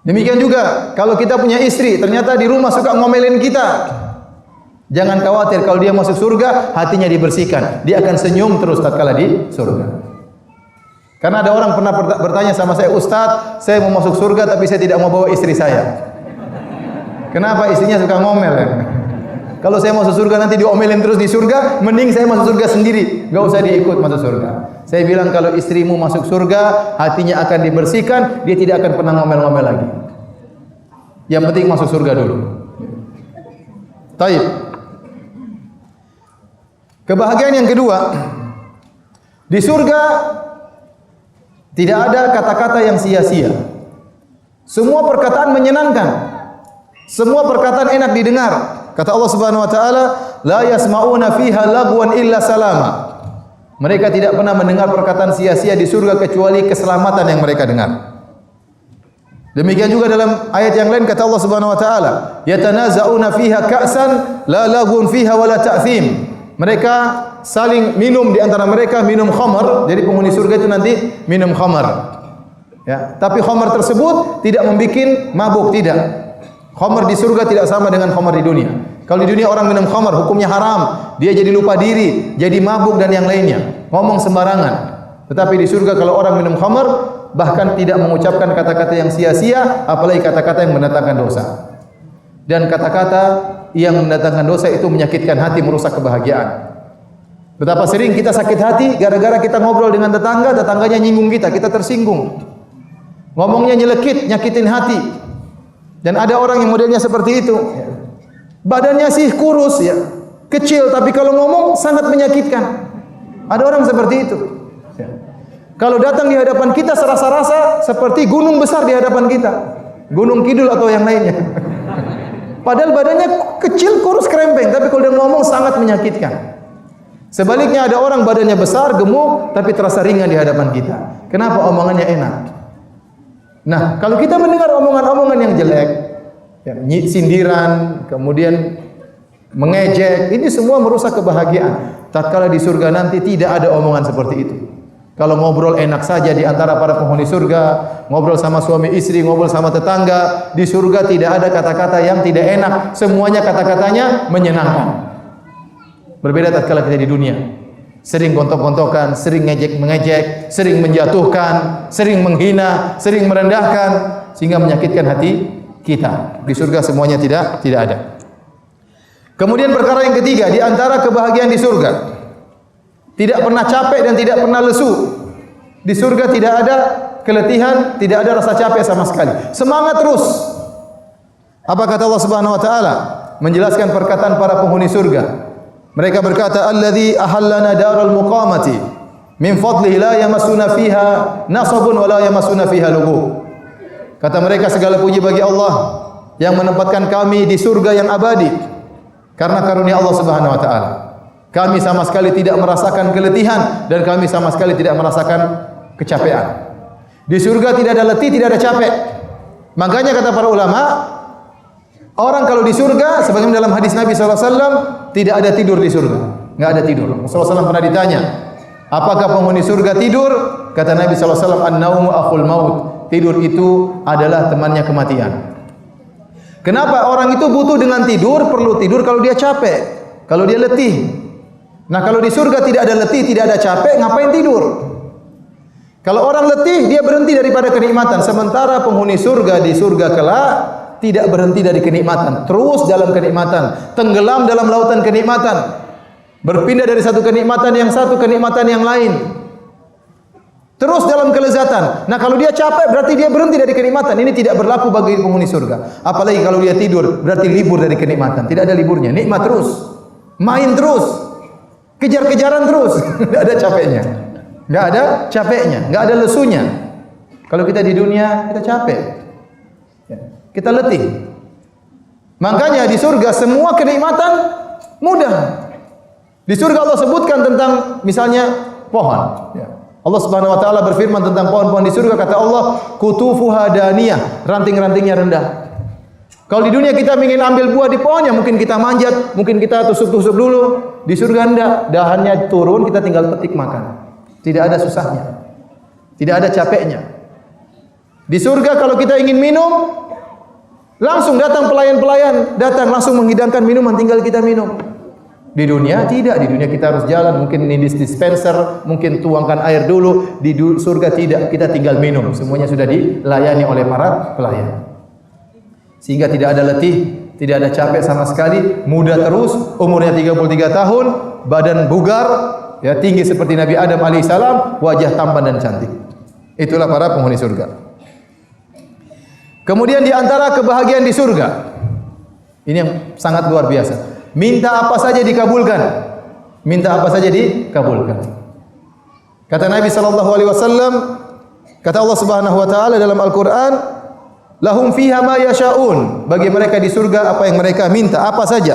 Demikian juga kalau kita punya istri, ternyata di rumah suka ngomelin kita. Jangan khawatir, kalau dia masuk surga, hatinya dibersihkan. Dia akan senyum terus tatkala di surga. Karena ada orang pernah bertanya sama saya, "Ustaz, saya mau masuk surga tapi saya tidak mau bawa istri saya." Kenapa? Istrinya suka ngomel ya? Kalau saya masuk surga nanti diomelin terus di surga, mending saya masuk surga sendiri, enggak usah diikut masuk surga. Saya bilang kalau istrimu masuk surga, hatinya akan dibersihkan, dia tidak akan pernah ngomel-ngomel lagi. Yang penting masuk surga dulu. Taib. Kebahagiaan yang kedua, di surga tidak ada kata-kata yang sia-sia. Semua perkataan menyenangkan. Semua perkataan enak didengar. Kata Allah Subhanahu wa taala, "La yasma'una fiha lagwan illa salama." Mereka tidak pernah mendengar perkataan sia-sia di surga kecuali keselamatan yang mereka dengar. Demikian juga dalam ayat yang lain kata Allah Subhanahu wa taala, "Yatanaza'una fiha ka'san la laghun fiha wa la ta'thim." Mereka saling minum di antara mereka minum khamar. Jadi penghuni surga itu nanti minum khamar. Ya, tapi khamar tersebut tidak membuat mabuk, tidak. Khamar di surga tidak sama dengan khamar di dunia. Kalau di dunia orang minum khamar hukumnya haram, dia jadi lupa diri, jadi mabuk dan yang lainnya, ngomong sembarangan. Tetapi di surga kalau orang minum khamar bahkan tidak mengucapkan kata-kata yang sia-sia, apalagi kata-kata yang mendatangkan dosa. Dan kata-kata yang mendatangkan dosa itu menyakitkan hati, merusak kebahagiaan. Betapa sering kita sakit hati gara-gara kita ngobrol dengan tetangga, tetangganya nyinggung kita, kita tersinggung. Ngomongnya nyelekit, nyakitin hati. Dan ada orang yang modelnya seperti itu. Badannya sih kurus ya, kecil, tapi kalau ngomong sangat menyakitkan. Ada orang seperti itu. Kalau datang di hadapan kita serasa-rasa seperti gunung besar di hadapan kita. Gunung Kidul atau yang lainnya. Padahal badannya kecil, kurus, krempeng, tapi kalau dia ngomong sangat menyakitkan. Sebaliknya ada orang badannya besar, gemuk, tapi terasa ringan di hadapan kita. Kenapa? Omongannya enak. Nah, kalau kita mendengar omongan-omongan yang jelek, ya, sindiran, kemudian mengejek, ini semua merusak kebahagiaan. Tatkala di surga nanti tidak ada omongan seperti itu. Kalau ngobrol enak saja di antara para penghuni surga, ngobrol sama suami istri, ngobrol sama tetangga, di surga tidak ada kata-kata yang tidak enak, semuanya kata-katanya menyenangkan. Berbeda tatkala kita di dunia. Sering gontok-gontokan, sering ngejek-mengejek, sering menjatuhkan, sering menghina, sering merendahkan sehingga menyakitkan hati kita. Di surga semuanya tidak ada. Kemudian perkara yang ketiga, di antara kebahagiaan di surga, tidak pernah capek dan tidak pernah lesu. Di surga tidak ada keletihan, tidak ada rasa capek sama sekali. Semangat terus. Apa kata Allah Subhanahu wa taala menjelaskan perkataan para penghuni surga? Mereka berkata, "Alladzi ahallana daral muqamati min fadlihi la yamassuna fiha nasabun wa la yamassuna fiha lughub." Kata mereka, segala puji bagi Allah yang menempatkan kami di surga yang abadi karena karunia Allah Subhanahu wa taala. Kami sama sekali tidak merasakan keletihan dan kami sama sekali tidak merasakan kecapean. Di surga tidak ada letih, tidak ada capek. Makanya kata para ulama, orang kalau di surga, sebagaimana dalam hadis Nabi SAW, tidak ada tidur di surga. Enggak ada tidur. Rasulullah SAW pernah ditanya, apakah penghuni surga tidur? Kata Nabi SAW, "An-naumu akhul maut." Tidur itu adalah temannya kematian. Kenapa orang itu butuh dengan tidur, perlu tidur kalau dia capek, kalau dia letih. Nah, kalau di surga tidak ada letih, tidak ada capek, ngapain tidur? Kalau orang letih, dia berhenti daripada kenikmatan. Sementara penghuni surga di surga kelak tidak berhenti dari kenikmatan, terus dalam kenikmatan, tenggelam dalam lautan kenikmatan, berpindah dari satu kenikmatan yang lain, terus dalam kelezatan. Nah, kalau dia capek berarti dia berhenti dari kenikmatan. Ini tidak berlaku bagi penghuni surga. Apalagi kalau dia tidur, berarti libur dari kenikmatan. Tidak ada liburnya, nikmat terus, main terus, kejar-kejaran terus, tidak ada capeknya, nggak ada capeknya, nggak ada lesunya. Kalau kita di dunia kita capek. Kita letih. Makanya di surga semua kenikmatan mudah. Di surga Allah sebutkan tentang misalnya pohon. Allah Subhanahu wa taala berfirman tentang pohon-pohon di surga, kata Allah, "Kutufuha daniyah", ranting-rantingnya rendah. Kalau di dunia kita ingin ambil buah di pohonnya, mungkin kita manjat, mungkin kita tusuk-tusuk dulu. Di surga enggak, dahannya turun, kita tinggal petik makan. Tidak ada susahnya. Tidak ada capeknya. Di surga kalau kita ingin minum, langsung datang pelayan-pelayan, datang langsung menghidangkan minuman, tinggal kita minum. Di dunia tidak, di dunia kita harus jalan, mungkin ini dispenser, mungkin tuangkan air dulu. Di surga tidak, kita tinggal minum. Semuanya sudah dilayani oleh para pelayan. Sehingga tidak ada letih, tidak ada capek sama sekali, muda terus, umurnya 33 tahun, badan bugar, ya tinggi seperti Nabi Adam alaihissalam, wajah tampan dan cantik. Itulah para penghuni surga. Kemudian di antara kebahagiaan di surga, ini yang sangat luar biasa. Minta apa saja dikabulkan. Minta apa saja dikabulkan. Kata Nabi SAW, kata Allah Subhanahu wa taala dalam Al-Qur'an, "Lahum fiha ma yasha'un." Bagi mereka di surga apa yang mereka minta, apa saja.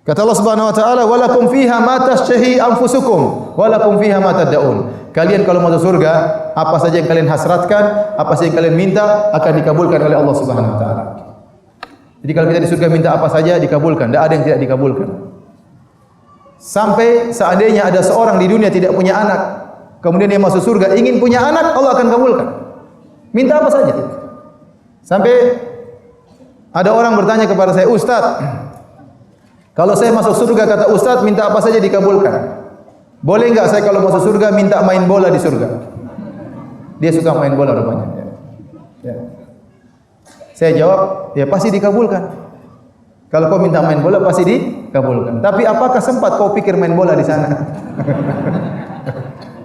Kata Allah Subhanahu wa taala, "Walakum fiha ma tashtahi anfusukum, walakum fiha ma tad'un." Kalian kalau masuk surga, apa saja yang kalian hasratkan, apa saja yang kalian minta akan dikabulkan oleh Allah Subhanahu wa taala. Jadi kalau kita di surga minta apa saja dikabulkan, tidak ada yang tidak dikabulkan. Sampai seandainya ada seorang di dunia tidak punya anak, kemudian dia masuk surga ingin punya anak, Allah akan kabulkan. Minta apa saja. Sampai ada orang bertanya kepada saya, "Ustaz, kalau saya masuk surga," kata Ustaz, "minta apa saja dikabulkan. Boleh enggak saya kalau masuk surga minta main bola di surga?" Dia suka main bola rupanya. Ya. Saya jawab, "Ya pasti dikabulkan. Kalau kau minta main bola pasti dikabulkan. Tapi apakah sempat kau pikir main bola di sana?"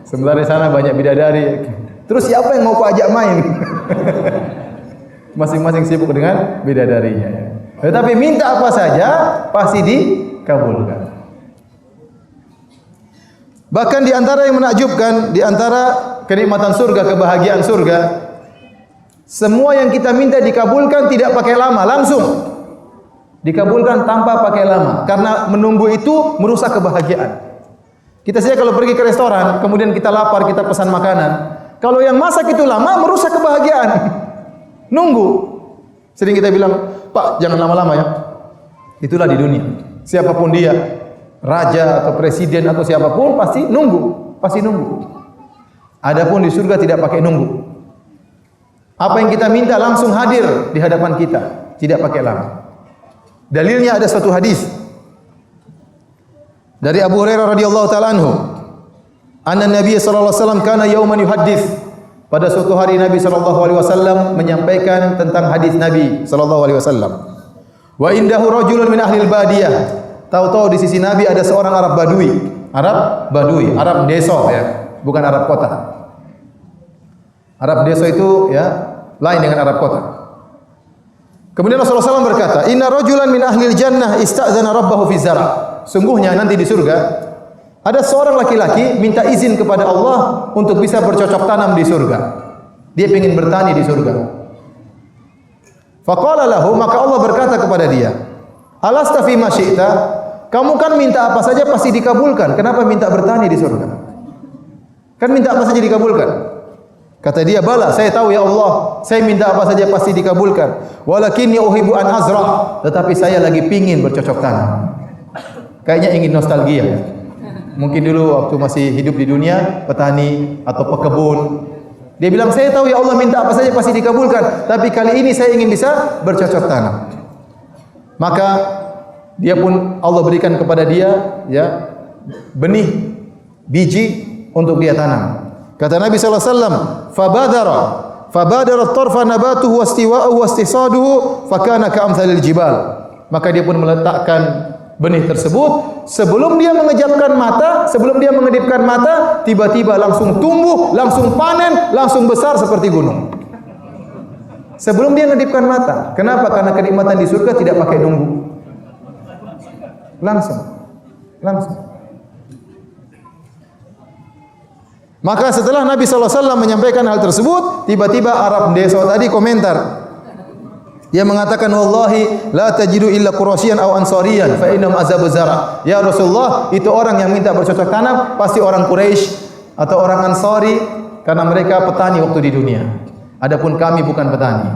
Sebenarnya di sana banyak bidadari. Terus siapa yang mau kau ajak main? Masing-masing sibuk dengan bidadarinya. Tetapi minta apa saja pasti dikabulkan. Bahkan di antara yang menakjubkan, di antara kenikmatan surga, kebahagiaan surga, semua yang kita minta dikabulkan tidak pakai lama, langsung dikabulkan tanpa pakai lama. Karena menunggu itu merusak kebahagiaan. Kita saja kalau pergi ke restoran, kemudian kita lapar, kita pesan makanan. Kalau yang masak itu lama, merusak kebahagiaan. Nunggu. Sering kita bilang, "Pak, jangan lama-lama ya." Itulah di dunia. Siapapun dia, raja atau presiden atau siapapun pasti nunggu, pasti nunggu. Adapun di surga tidak pakai nunggu. Apa yang kita minta langsung hadir di hadapan kita, tidak pakai lama. Dalilnya ada satu hadis dari Abu Hurairah radhiyallahu taala anhu, anna Nabi sallallahu alaihi wasallam kana yauman yuhaddits. Pada suatu hari Nabi sallallahu alaihi wasallam menyampaikan tentang hadis Nabi sallallahu alaihi wasallam. Wa indahu rajulun min ahli al-badiyah. Tahu-tahu di sisi Nabi ada seorang Arab Badui, Arab desa ya, bukan Arab kota. Arab desa itu ya lain dengan Arab kota. Kemudian Rasulullah SAW berkata, "Inna rajulan min ahli al-jannah ista'zana rabbahu fi zara." Sungguhnya nanti di surga ada seorang laki-laki minta izin kepada Allah untuk bisa bercocok tanam di surga. Dia ingin bertani di surga. Faqala lahu, maka Allah berkata kepada dia, "Alasta fi ma syi'ta?" Kamu kan minta apa saja pasti dikabulkan. Kenapa minta bertani di surga? Kan minta apa saja dikabulkan. Kata dia, "Bala, saya tahu ya Allah. Saya minta apa saja pasti dikabulkan. Walakinni uhibbu an azra." Tetapi saya lagi pingin bercocok tanam. Kayaknya ingin nostalgia. Mungkin dulu waktu masih hidup di dunia, petani atau pekebun. Dia bilang, "Saya tahu ya Allah minta apa saja pasti dikabulkan. Tapi kali ini saya ingin bisa bercocok tanam." Maka dia pun Allah berikan kepada dia ya benih biji untuk dia tanam. Kata Nabi sallallahu alaihi wasallam, "Fabadara at-tarfa nabatuhu wastiwa'uhu wastisaduhu fakana ka'amthalil jibal." Maka dia pun meletakkan benih tersebut, sebelum dia mengejapkan mata, sebelum dia mengedipkan mata, tiba-tiba langsung tumbuh, langsung panen, langsung besar seperti gunung. Sebelum dia mengedipkan mata. Kenapa? Karena kenikmatan di surga tidak pakai nunggu. Langsung. Maka setelah Nabi SAW menyampaikan hal tersebut, tiba-tiba Arab desa tadi komentar. Dia mengatakan, "Wallahi la tajidu illa Quraisyan aw Ansariyan fa innahum azabu zara." Ya Rasulullah, itu orang yang minta bercocok tanam pasti orang Quraisy atau orang Ansari karena mereka petani waktu di dunia. Adapun kami bukan petani.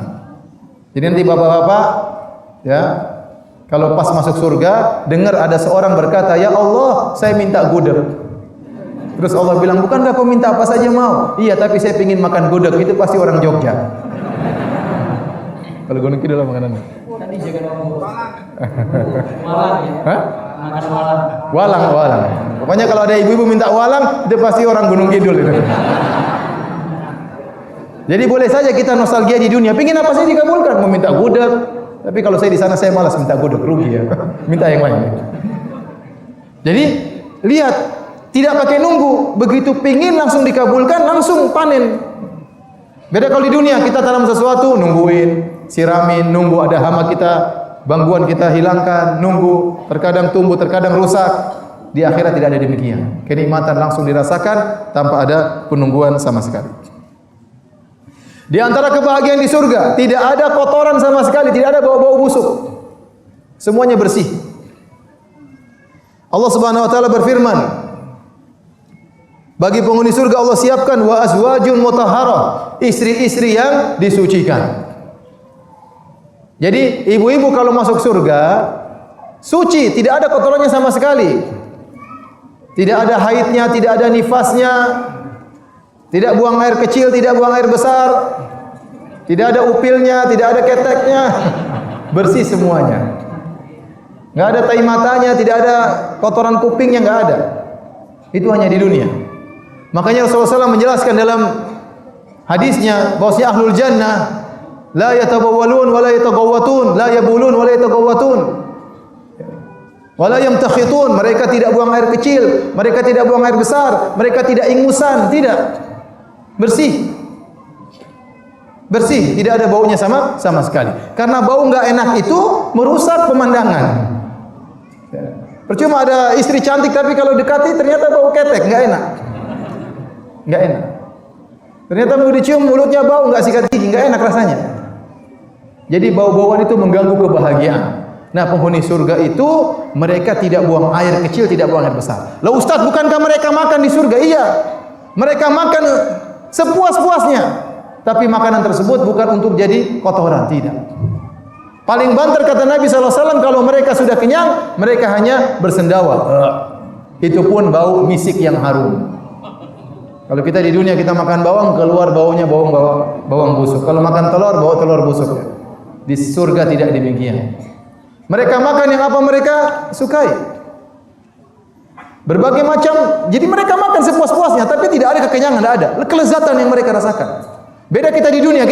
Jadi nanti bapak-bapak ya, kalau pas masuk surga dengar ada seorang berkata, "Ya Allah, saya minta gudeg." Terus Allah bilang, "Bukankah kau minta apa saja mau?" "Iya, tapi saya ingin makan gudeg." Itu pasti orang Jogja. Kalau Gunung Kidul makanan. Tadi jangan ngomong walang ya. Hah? Makan walang. Walang. Pokoknya kalau ada ibu-ibu minta walang, itu pasti orang Gunung Kidul itu. Jadi boleh saja kita nostalgia di dunia, pengin apa sih dikabulkan, mau minta gudeg. Tapi kalau saya di sana saya malas minta gudeg, rugi ya. Minta yang lain. Jadi lihat, tidak pakai nunggu, begitu pengin langsung dikabulkan, langsung panen. Beda kalau di dunia kita tanam sesuatu, nungguin, siramin, nunggu ada hama kita, gangguan kita hilangkan, nunggu, terkadang tumbuh, terkadang rusak. Di akhirat tidak ada demikian. Kenikmatan langsung dirasakan tanpa ada penungguan sama sekali. Di antara kebahagiaan di surga, tidak ada kotoran sama sekali, tidak ada bau-bau busuk. Semuanya bersih. Allah Subhanahu wa taala berfirman, bagi penghuni surga Allah siapkan wa azwajun mutahharah, istri-istri yang disucikan. Jadi ibu-ibu kalau masuk surga suci, tidak ada kotorannya sama sekali. Tidak ada haidnya, tidak ada nifasnya, tidak buang air kecil, tidak buang air besar, tidak ada upilnya, tidak ada keteknya, bersih semuanya. Enggak ada tai matanya, tidak ada kotoran kupingnya, enggak ada. Itu hanya di dunia. Makanya Rasulullah SAW menjelaskan dalam hadisnya bahwasanya ahlul jannah la yatabawwalun wa la yatagawwatun, la yabulun wa la yatagawwatun. Wa la yamtakhitun, mereka tidak buang air kecil, mereka tidak buang air besar, mereka tidak ingusan, tidak. Bersih. Bersih, tidak ada baunya sama sekali. Karena bau enggak enak itu merusak pemandangan. Percuma ada istri cantik tapi kalau dekati ternyata bau ketek, enggak enak. Enggak enak. Ternyata mau dicium mulutnya bau, enggak sikat gigi, enggak enak rasanya. Jadi bau-bauan itu mengganggu kebahagiaan. Nah, penghuni surga itu mereka tidak buang air kecil, tidak buang air besar. Lah Ustaz, bukankah mereka makan di surga? Iya. Mereka makan sepuas-puasnya. Tapi makanan tersebut bukan untuk jadi kotoran, tidak. Paling banter kata Nabi SAW, kalau mereka sudah kenyang, mereka hanya bersendawa. Itu pun bau misik yang harum. Kalau kita di dunia kita makan bawang, keluar baunya bawang busuk. Kalau makan telur, bau telur busuk. Di surga tidak demikian. Mereka makan yang apa mereka sukai. Berbagai macam, jadi mereka makan sepuas-puasnya, tapi tidak ada kekenyangan, tidak ada. Kelezatan yang mereka rasakan. Beda kita di dunia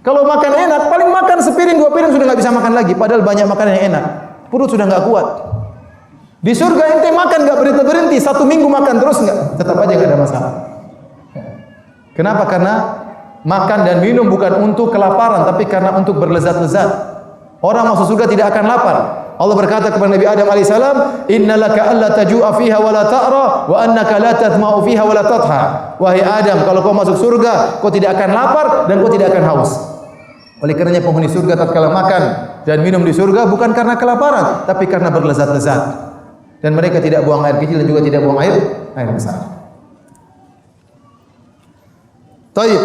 kalau makan enak, paling makan sepiring, 2 piring sudah nggak bisa makan lagi. Padahal banyak makanan yang enak, perut sudah nggak kuat. Di surga ente makan nggak berhenti, 1 minggu makan terus nggak, tetap aja nggak ada masalah. Kenapa? Karena makan dan minum bukan untuk kelaparan, tapi karena untuk berlezat-lezat. Orang masuk surga tidak akan lapar. Allah berkata kepada Nabi Adam alaihissalam, innalaka alla taju'a fiha wa la ta'ra wa annaka la tathma'u fiha wa la tatha. Wahai Adam, kalau kau masuk surga, kau tidak akan lapar dan kau tidak akan haus. Oleh karenanya penghuni surga tatkala makan dan minum di surga bukan karena kelaparan, tapi karena berlezat-lezat. Dan mereka tidak buang air kecil dan juga tidak buang air besar. Taib.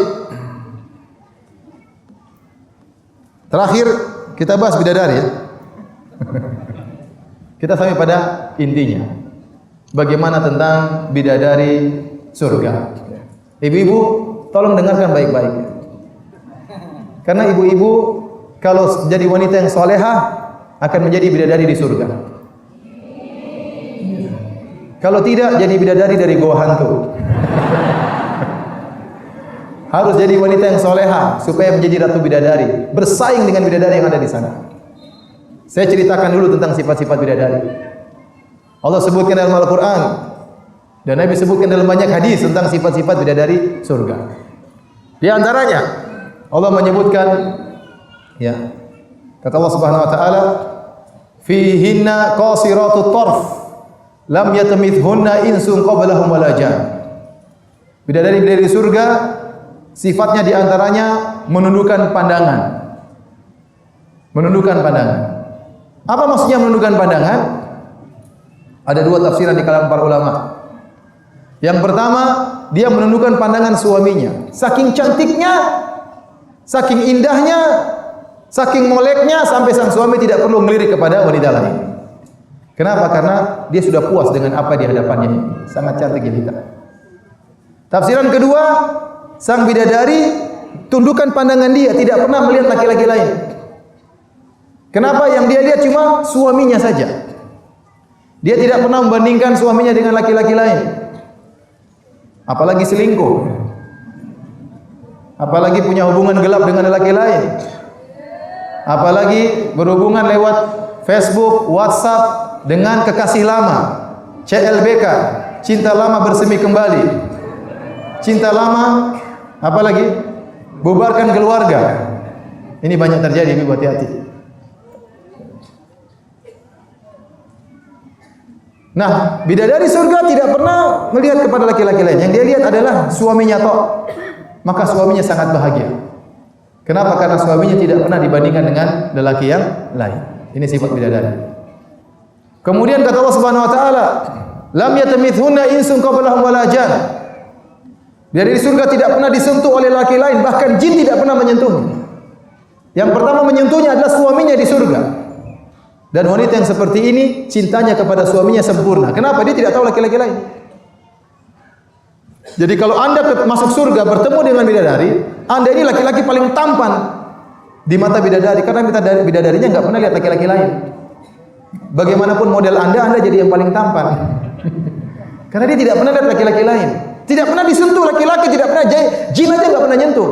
Terakhir kita bahas bidadari ya. Kita sampai pada intinya. Bagaimana tentang bidadari surga. Ibu-ibu, tolong dengarkan baik-baik. Karena ibu-ibu kalau jadi wanita yang salehah akan menjadi bidadari di surga. Kalau tidak, jadi bidadari dari goa hantu. Harus jadi wanita yang salehah supaya menjadi ratu bidadari, bersaing dengan bidadari yang ada di sana. Saya ceritakan dulu tentang sifat-sifat bidadari. Allah sebutkan dalam Al-Quran dan Nabi sebutkan dalam banyak hadis tentang sifat-sifat bidadari surga. Di antaranya Allah menyebutkan, ya, kata Allah Subhanahu Wa Taala, fihinna qasiratut tarf, lam yatamithunna insun qablahum wala jan. Bidadari surga sifatnya di antaranya menundukkan pandangan. Menundukkan pandangan. Apa maksudnya menundukkan pandangan? Ada 2 tafsiran di kalangan para ulama. Yang pertama, dia menundukkan pandangan suaminya. Saking cantiknya, saking indahnya, saking moleknya sampai sang suami tidak perlu melirik kepada wanita lain. Kenapa? Karena dia sudah puas dengan apa di hadapannya. Sangat cantik jelita. Tafsiran kedua, sang bidadari tundukkan pandangan dia, tidak pernah melihat laki-laki lain. Kenapa? Yang dia lihat cuma suaminya saja. Dia tidak pernah membandingkan suaminya dengan laki-laki lain. Apalagi selingkuh. Apalagi punya hubungan gelap dengan laki lain. Apalagi berhubungan lewat Facebook, WhatsApp dengan kekasih lama. CLBK, cinta lama bersemi kembali. Cinta lama, apalagi bubarkan keluarga. Ini banyak terjadi, Ibu, hati-hati. Nah, bidadari surga tidak pernah melihat kepada laki-laki lain. Yang dia lihat adalah suaminya tok. Maka suaminya sangat bahagia. Kenapa? Karena suaminya tidak pernah dibandingkan dengan lelaki yang lain. Ini sifat bidadari. Kemudian kata Allah Subhanahu wa taala, lam yatamithunna insun qablahum wala jan. Dari surga tidak pernah disentuh oleh laki lain, bahkan jin tidak pernah menyentuhnya. Yang pertama menyentuhnya adalah suaminya di surga. Dan wanita yang seperti ini cintanya kepada suaminya sempurna. Kenapa? Dia tidak tahu laki-laki lain. Jadi kalau Anda masuk surga bertemu dengan bidadari, Anda ini laki-laki paling tampan di mata bidadari karena bidadarinya enggak pernah lihat laki-laki lain. Bagaimanapun model Anda jadi yang paling tampan. Karena dia tidak pernah lihat laki-laki lain. Tidak pernah disentuh laki-laki, tidak pernah jin aja enggak pernah nyentuh.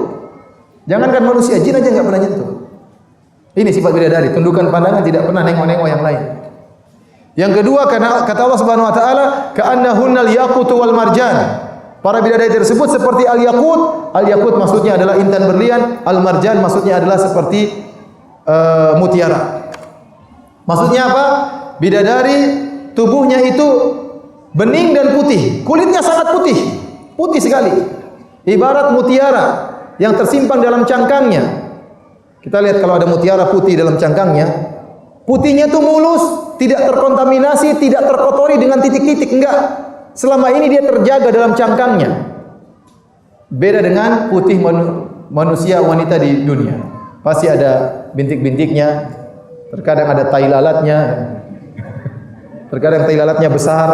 Jangankan manusia, jin aja enggak pernah nyentuh. Ini sifat bidadari, tundukkan pandangan, tidak pernah nengok-nengok yang lain. Yang kedua, karena kata Allah Subhanahu wa taala, ka'annahunnal yaqutu wal marjan. Para bidadari tersebut seperti al-yaqut. Al-yaqut maksudnya adalah intan berlian, al-marjan maksudnya adalah seperti mutiara. Maksudnya apa? Bidadari tubuhnya itu bening dan putih, kulitnya sangat putih, putih sekali. Ibarat mutiara yang tersimpan dalam cangkangnya. Kita lihat kalau ada mutiara putih dalam cangkangnya, putihnya itu mulus, tidak terkontaminasi, tidak terkotori dengan titik-titik, enggak. Selama ini dia terjaga dalam cangkangnya. Beda dengan putih manusia wanita di dunia. Pasti ada bintik-bintiknya, terkadang ada tai lalatnya, terkadang tai lalatnya besar,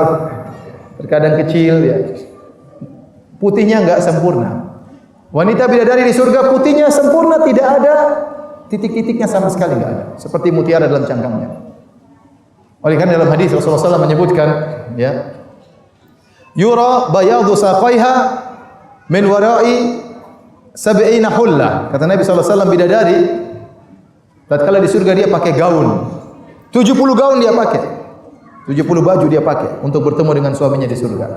terkadang kecil, ya. Putihnya enggak sempurna. Wanita bidadari di surga putihnya sempurna, tidak ada titik-titiknya sama sekali, enggak ada. Seperti mutiara dalam cangkangnya. Oleh karena dalam hadis Rasulullah SAW menyebutkan, ya, yura bayadu saqaiha min wara'i sab'ina hulla. Kata Nabi SAW, bidadari tatkala di surga dia pakai gaun. 70 gaun dia pakai. 70 baju dia pakai untuk bertemu dengan suaminya di surga.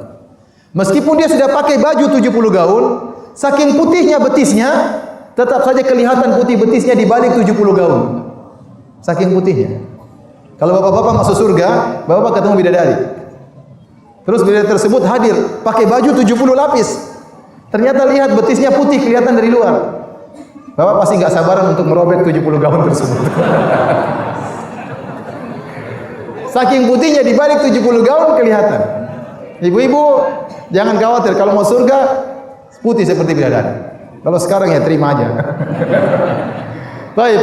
Meskipun dia sudah pakai baju 70 gaun, saking putihnya betisnya, tetap saja kelihatan putih betisnya di balik 70 gaun. Saking putihnya. Kalau bapak-bapak masuk surga, bapak ketemu bidadari. Terus bidadari tersebut hadir, pakai baju 70 lapis. Ternyata lihat betisnya putih, kelihatan dari luar. Bapak pasti enggak sabaran untuk merobek 70 gaun tersebut. Saking putihnya di balik 70 gaun kelihatan. Ibu-ibu jangan khawatir, kalau mau surga putih seperti bidadari. Kalau sekarang ya terima aja. Baik.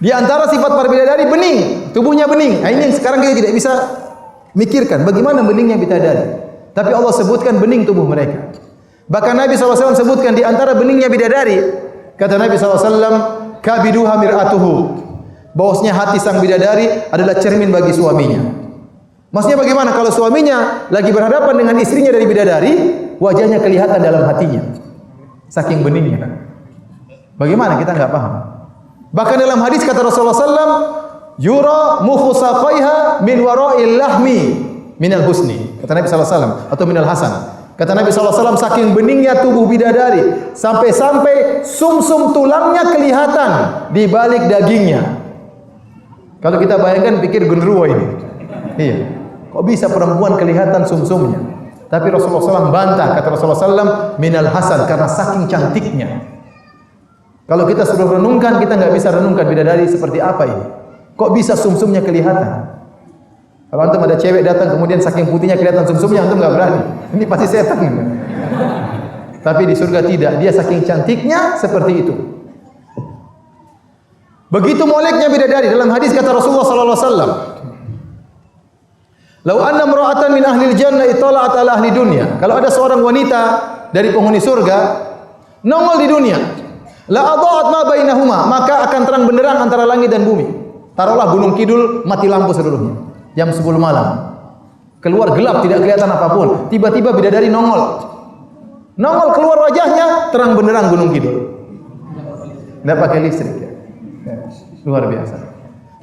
Di antara sifat para bidadari bening, tubuhnya bening. Nah, ini yang sekarang kita tidak bisa mikirkan bagaimana beningnya bidadari. Tapi Allah sebutkan bening tubuh mereka. Bahkan Nabi SAW sebutkan di antara beningnya bidadari, kata Nabi SAW, kabiduha mir'atuhu. Bahwasanya hati sang bidadari adalah cermin bagi suaminya. Maksudnya bagaimana? Kalau suaminya lagi berhadapan dengan istrinya dari bidadari, wajahnya kelihatan dalam hatinya. Saking beningnya. Bagaimana? Kita enggak paham. Bahkan dalam hadis kata Rasulullah SAW, yura mukhu saqaiha min wara'il lahmi minal husni. Kata Nabi SAW, atau minal hasan. Kata Nabi SAW, saking beningnya tubuh bidadari, sampai-sampai sumsum tulangnya kelihatan di balik dagingnya. Kalau kita bayangkan, pikir genderuwo ini. Iya. Kok bisa perempuan kelihatan sumsumnya? Tapi Rasulullah SAW bantah. Kata Rasulullah SAW, minal hasan, karena saking cantiknya. Kalau kita sudah renungkan, kita nggak bisa renungkan bidadari seperti apa ini. Kok bisa sumsumnya kelihatan? Kalau antum ada cewek datang kemudian saking putihnya kelihatan sumsumnya, antum nggak berani. Ini pasti setan. Tapi di surga tidak. Dia saking cantiknya seperti itu. Begitu moleknya bidadari. Dalam hadis kata Rasulullah sallallahu alaihi wasallam, "Lau anna imra'atan min ahli jannah itala'at ala ahli dunya." Kalau ada seorang wanita dari penghuni surga nongol di dunia, la adha'at ma bainahuma, maka akan terang benderang antara langit dan bumi. Taruhlah Gunung Kidul mati lampu seluruhnya. Jam 10 malam. Keluar gelap, tidak kelihatan apapun. Tiba-tiba bidadari nongol. Nongol keluar wajahnya, terang benderang Gunung Kidul. Tidak pakai listrik ya. Luar biasa.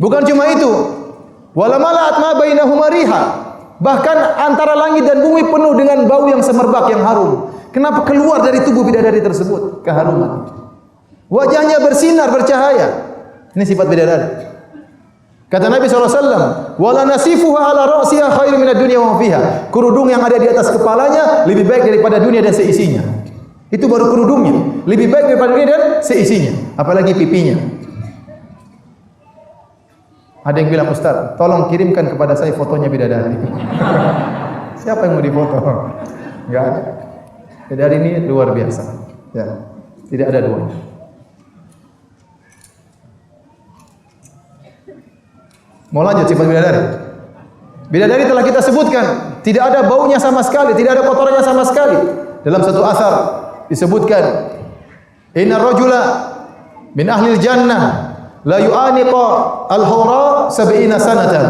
Bukan cuma itu. Wala mala'at ma bainahuma riha. Bahkan antara langit dan bumi penuh dengan bau yang semerbak, yang harum. Kenapa keluar dari tubuh bidadari tersebut? Keharuman. Wajahnya bersinar, bercahaya. Ini sifat bidadari. Kata Nabi SAW, wala nasifuha ala ra'siha khairu minad dunya wa fiha. Kerudung yang ada di atas kepalanya lebih baik daripada dunia dan seisinya. Itu baru kerudungnya, lebih baik daripada dunia dan seisinya. Apalagi pipinya. Ada yang bilang, Ustaz, tolong kirimkan kepada saya fotonya bidadari. Siapa yang mau difoto? Enggak ada. Bidadari ini luar biasa. Ya. Tidak ada dua. Mau lanjut sifat bidadari? Bidadari telah kita sebutkan, tidak ada baunya sama sekali, tidak ada kotorannya sama sekali. Dalam satu asar disebutkan, inna rajula min ahli jannah la yu'aniqa al-hawra 70 sanatan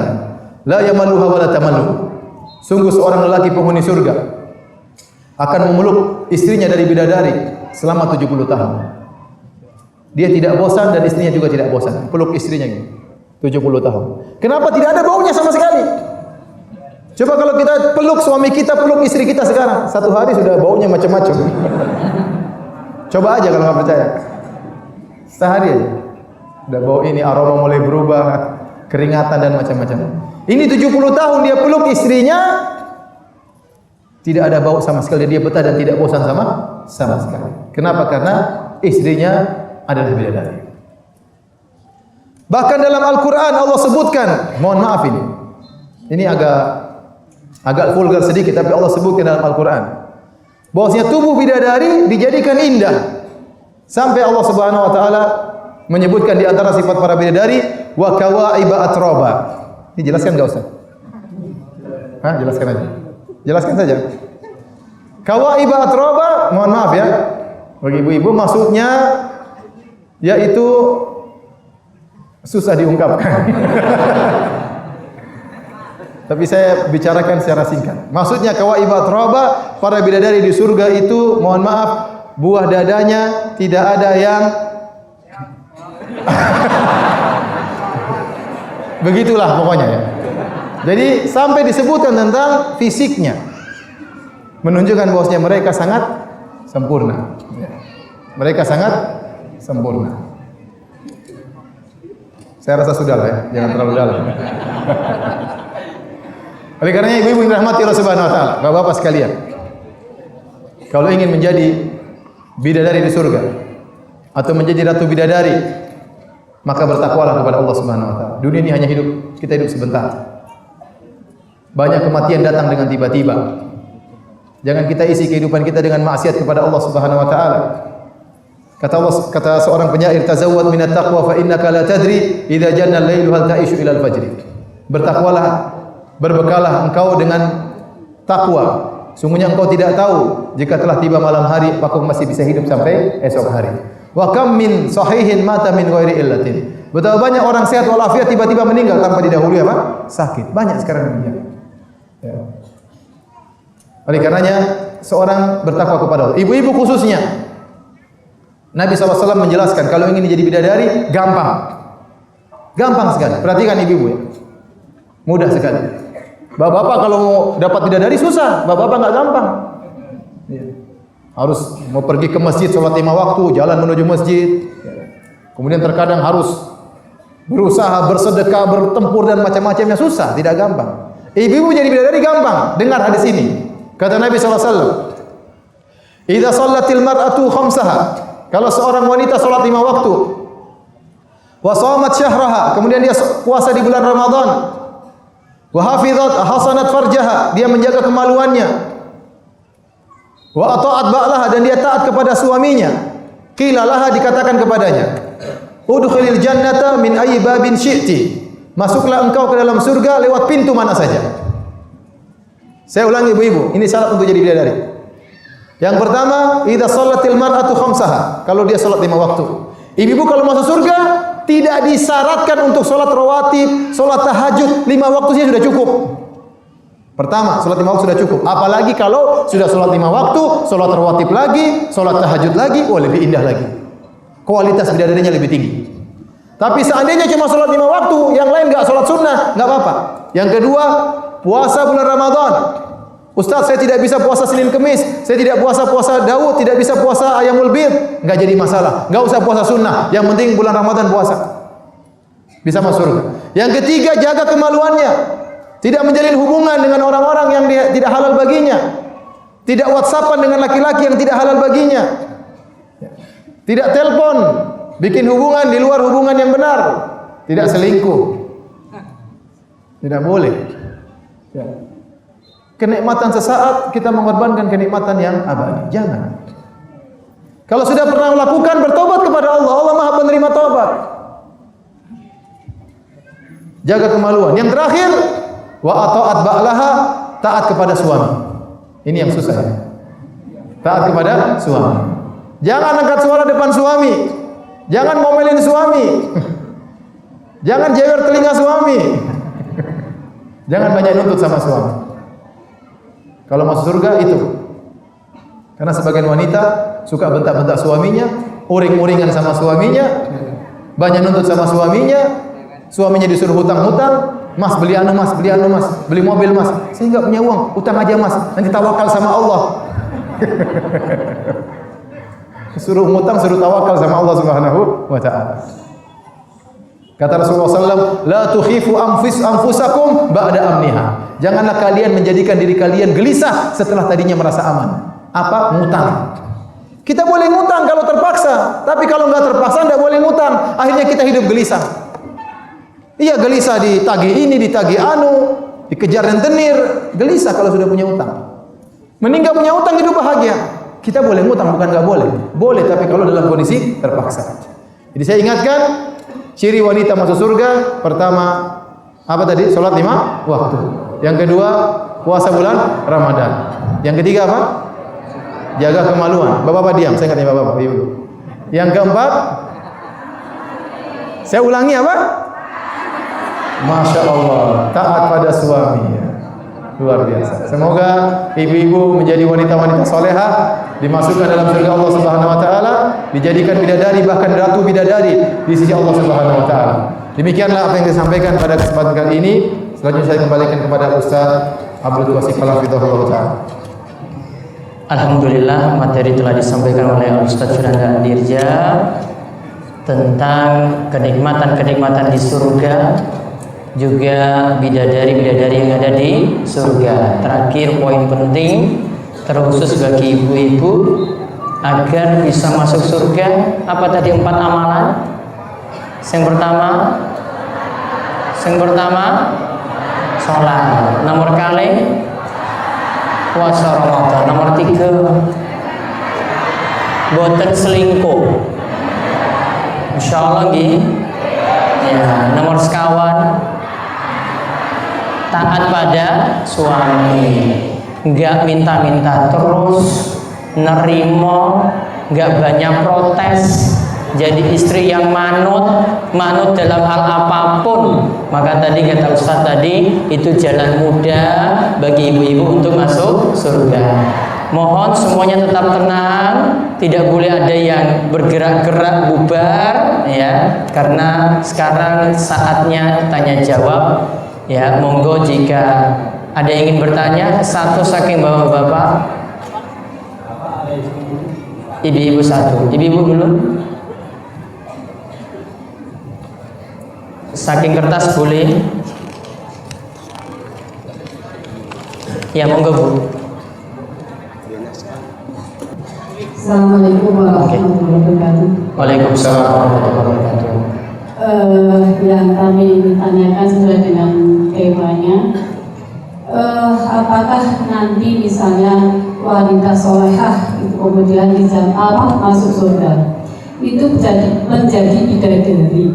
la yamalluha wa la tamallu. Sungguh seorang lelaki penghuni surga akan memeluk istrinya dari bidadari selama 70 tahun. Dia tidak bosan dan istrinya juga tidak bosan. Peluk istrinya gitu. 70 tahun. Kenapa tidak ada baunya sama sekali? Coba kalau kita peluk suami kita, peluk istri kita sekarang, satu hari sudah baunya macam-macam. Coba aja kalau nggak percaya. Sehari aja. Udah bau ini, aroma mulai berubah, keringatan dan macam-macam. Ini 70 tahun dia peluk istrinya, tidak ada bau sama sekali, dia betah dan tidak bosan sama sekali. Kenapa? Karena istrinya adalah bidadari. Bahkan dalam Al-Quran Allah sebutkan, mohon maaf ini agak vulgar sedikit, tapi Allah sebutkan dalam Al-Quran bahwasanya tubuh bidadari dijadikan indah, sampai Allah Subhanahu Wa Taala menyebutkan di antara sifat para bidadari, wa kawaiba atroba. Ini jelaskan enggak Ustaz? Hah? Jelaskan aja. Jelaskan saja. Kawaiba atroba, mohon maaf ya, bagi ibu-ibu maksudnya yaitu susah diungkapkan. Tapi saya bicarakan secara singkat. Maksudnya kawaiba atroba, para bidadari di surga itu, mohon maaf, buah dadanya tidak ada yang begitulah pokoknya ya. Jadi sampai disebutkan tentang fisiknya, menunjukkan bahwasanya mereka sangat sempurna. Mereka sangat sempurna. Saya rasa sudah lah ya, jangan terlalu dalam. Oleh karenanya ibu-ibu yang dirahmati Allah Subhanahu Wa Taala, bapak-bapak sekalian, kalau ingin menjadi bidadari di surga atau menjadi ratu bidadari, maka bertakwalah kepada Allah Subhanahu Wa Taala. Dunia ini hanya kita hidup sebentar. Banyak kematian datang dengan tiba-tiba. Jangan kita isi kehidupan kita dengan maksiat kepada Allah Subhanahu Wa Taala. Kata seorang penyair, tazawwad minat taqwa fa innaka la tadri idza janna al-lailu hal ta'ishu ila al-fajr. Bertakwalah, berbekalah engkau dengan takwa. Sungguhnya engkau tidak tahu jika telah tiba malam hari apakah masih bisa hidup sampai esok hari. Wa kam min sahihin mata min ghairi illatin. Betapa banyak orang sehat walafiat tiba-tiba meninggal tanpa didahului apa? Sakit. Banyak sekarang dunia. Ya. Oleh karenanya seorang bertakwa kepada Allah. Ibu-ibu khususnya, Nabi SAW menjelaskan kalau ingin jadi bidadari gampang. Gampang sekali. Perhatikan ibu-ibu ya. Mudah sekali. Bapak-bapak kalau mau dapat bidadari susah. Bapak-bapak enggak gampang. Ya. Harus mau pergi ke masjid salat 5 waktu, jalan menuju masjid. Kemudian terkadang harus berusaha bersedekah, bertempur dan macam-macamnya, susah, tidak gampang. Ibu-ibu jadi bidadari gampang. Dengar hadis ini. Kata Nabi SAW, idza shallatil mar'atu khamsaha, kalau seorang wanita salat 5 waktu, wa shamat syahraha, kemudian dia puasa di bulan Ramadan, wa hafizat hasanat farjaha, dia menjaga kemaluannya, wa ata'at ba'laha, dan dia taat kepada suaminya, qila laha, dikatakan kepadanya, udkhilil jannata min ayyi babin syi'ti, masuklah engkau ke dalam surga lewat pintu mana saja. Saya ulangi ibu-ibu, ini syarat untuk jadi bidadari. Yang pertama, idza shallatil mar'atu khamsaha, kalau dia salat 5 waktu. Ibu-ibu kalau masuk surga tidak disyaratkan untuk salat rawatib, salat tahajud, 5 waktu saja sudah cukup. Pertama, salat 5 waktu sudah cukup. Apalagi kalau sudah salat 5 waktu, salat rawatib lagi, salat tahajud lagi, lebih indah lagi. Kualitas bidadarinya lebih tinggi. Tapi seandainya cuma salat 5 waktu, yang lain enggak salat sunnah, enggak apa-apa. Yang kedua, puasa bulan Ramadan. Ustaz, saya tidak bisa puasa Senin Kemis, saya tidak puasa Daud, tidak bisa puasa Ayyamul Bid, enggak jadi masalah. Enggak usah puasa sunnah, yang penting bulan Ramadan puasa. Bisa masuk surga. Yang ketiga, jaga kemaluannya. Tidak menjalin hubungan dengan orang-orang yang tidak halal baginya. Tidak WhatsAppan dengan laki-laki yang tidak halal baginya. Tidak telepon, bikin hubungan di luar hubungan yang benar. Tidak selingkuh. Tidak boleh. Ya. Kenikmatan sesaat kita mengorbankan kenikmatan yang abadi. Jangan. Kalau sudah pernah melakukan, bertobat kepada Allah. Allah Maha penerima taubat. Jaga kemaluan. Yang terakhir, wa ata'at ba'laha, taat kepada suami. Ini yang susah. Taat kepada suami. Jangan angkat suara depan suami. Jangan ngomelin suami. Jangan jewer telinga suami. Jangan banyak nuntut sama suami. Kalau masuk surga itu. Karena sebagian wanita suka bentak-bentak suaminya, uring-uringan sama suaminya, banyak nuntut sama suaminya, suaminya disuruh hutang-hutang, mas beli anu mas, beli mobil mas, saya nggak punya uang, utang aja mas, nanti tawakal sama Allah. Suruh ngutang, suruh tawakal sama Allah Subhanahu wa ta'ala. Kata Rasulullah SAW, la tukhifu anfusakum ba'da amniha. Janganlah kalian menjadikan diri kalian gelisah setelah tadinya merasa aman. Apa? Ngutang. Kita boleh ngutang kalau terpaksa, tapi kalau nggak terpaksa nggak boleh ngutang. Akhirnya kita hidup gelisah. Iya, gelisah ditagih ini, ditagih anu, dikejar rentenir, gelisah kalau sudah punya utang. Mending nggak punya utang, hidup bahagia. Kita boleh ngutang, bukan nggak boleh. Boleh, tapi kalau dalam kondisi terpaksa. Jadi saya ingatkan, ciri wanita masuk surga, pertama apa tadi? Salat 5 waktu. Yang kedua, puasa bulan Ramadan. Yang ketiga apa? Jaga kemaluan. Bapak-bapak diam, saya nggak tanya bapak-bapak. Yang keempat, saya ulangi apa? Masya Allah, taat pada suami. Luar biasa. Semoga ibu-ibu menjadi wanita-wanita solehah, dimasukkan dalam surga Allah Subhanahu wa taala, dijadikan bidadari, bahkan ratu bidadari di sisi Allah Subhanahu wa taala. Demikianlah apa yang disampaikan pada kesempatan kali ini. Selanjutnya saya kembalikan kepada Ustaz Abdul Qasim Hafizahullah taala. Alhamdulillah, materi telah disampaikan oleh Ustaz Firanda Dirja tentang kenikmatan-kenikmatan di surga, juga bidadari-bidadari yang ada di surga. Terakhir, poin penting terkhusus bagi ibu-ibu agar bisa masuk surga, apa tadi 4 amalan? Yang pertama sholat, nomor kali puasa Ramadan, nomor 3 boten selingkuh, insyaallah nggih. Ya, nomor sekawan taat pada suami, enggak minta-minta terus, nerimo, enggak banyak protes, jadi istri yang manut dalam hal apapun. Maka tadi kata Ustaz tadi, itu jalan mudah bagi ibu-ibu untuk masuk surga. Mohon semuanya tetap tenang, tidak boleh ada yang bergerak-gerak bubar ya, karena sekarang saatnya tanya jawab. Ya, monggo jika ada yang ingin bertanya, satu saking bapak-bapak, ibu-ibu satu, ibu-ibu dulu. Saking kertas boleh. Ya, monggo Bu. Assalamualaikum warahmatullahi wabarakatuh. Waalaikumsalam warahmatullahi wabarakatuh. Yang kami tanyakan sesuai dengan temanya, apakah nanti misalnya wanita solehah kemudian dijamah masuk surga itu menjadi bidadari,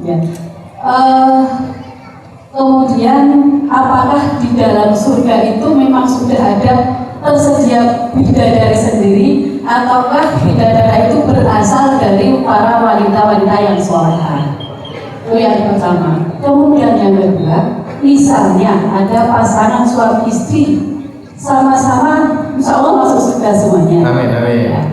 ya. Kemudian apakah di dalam surga itu memang sudah ada tersedia bidadari sendiri, ataukah bidadari itu berasal dari para wanita-wanita yang solehah? Itu yang pertama. Kemudian yang kedua, misalnya ada pasangan suami istri sama-sama insya Allah masuk surga semuanya. Amin, amin. Ya.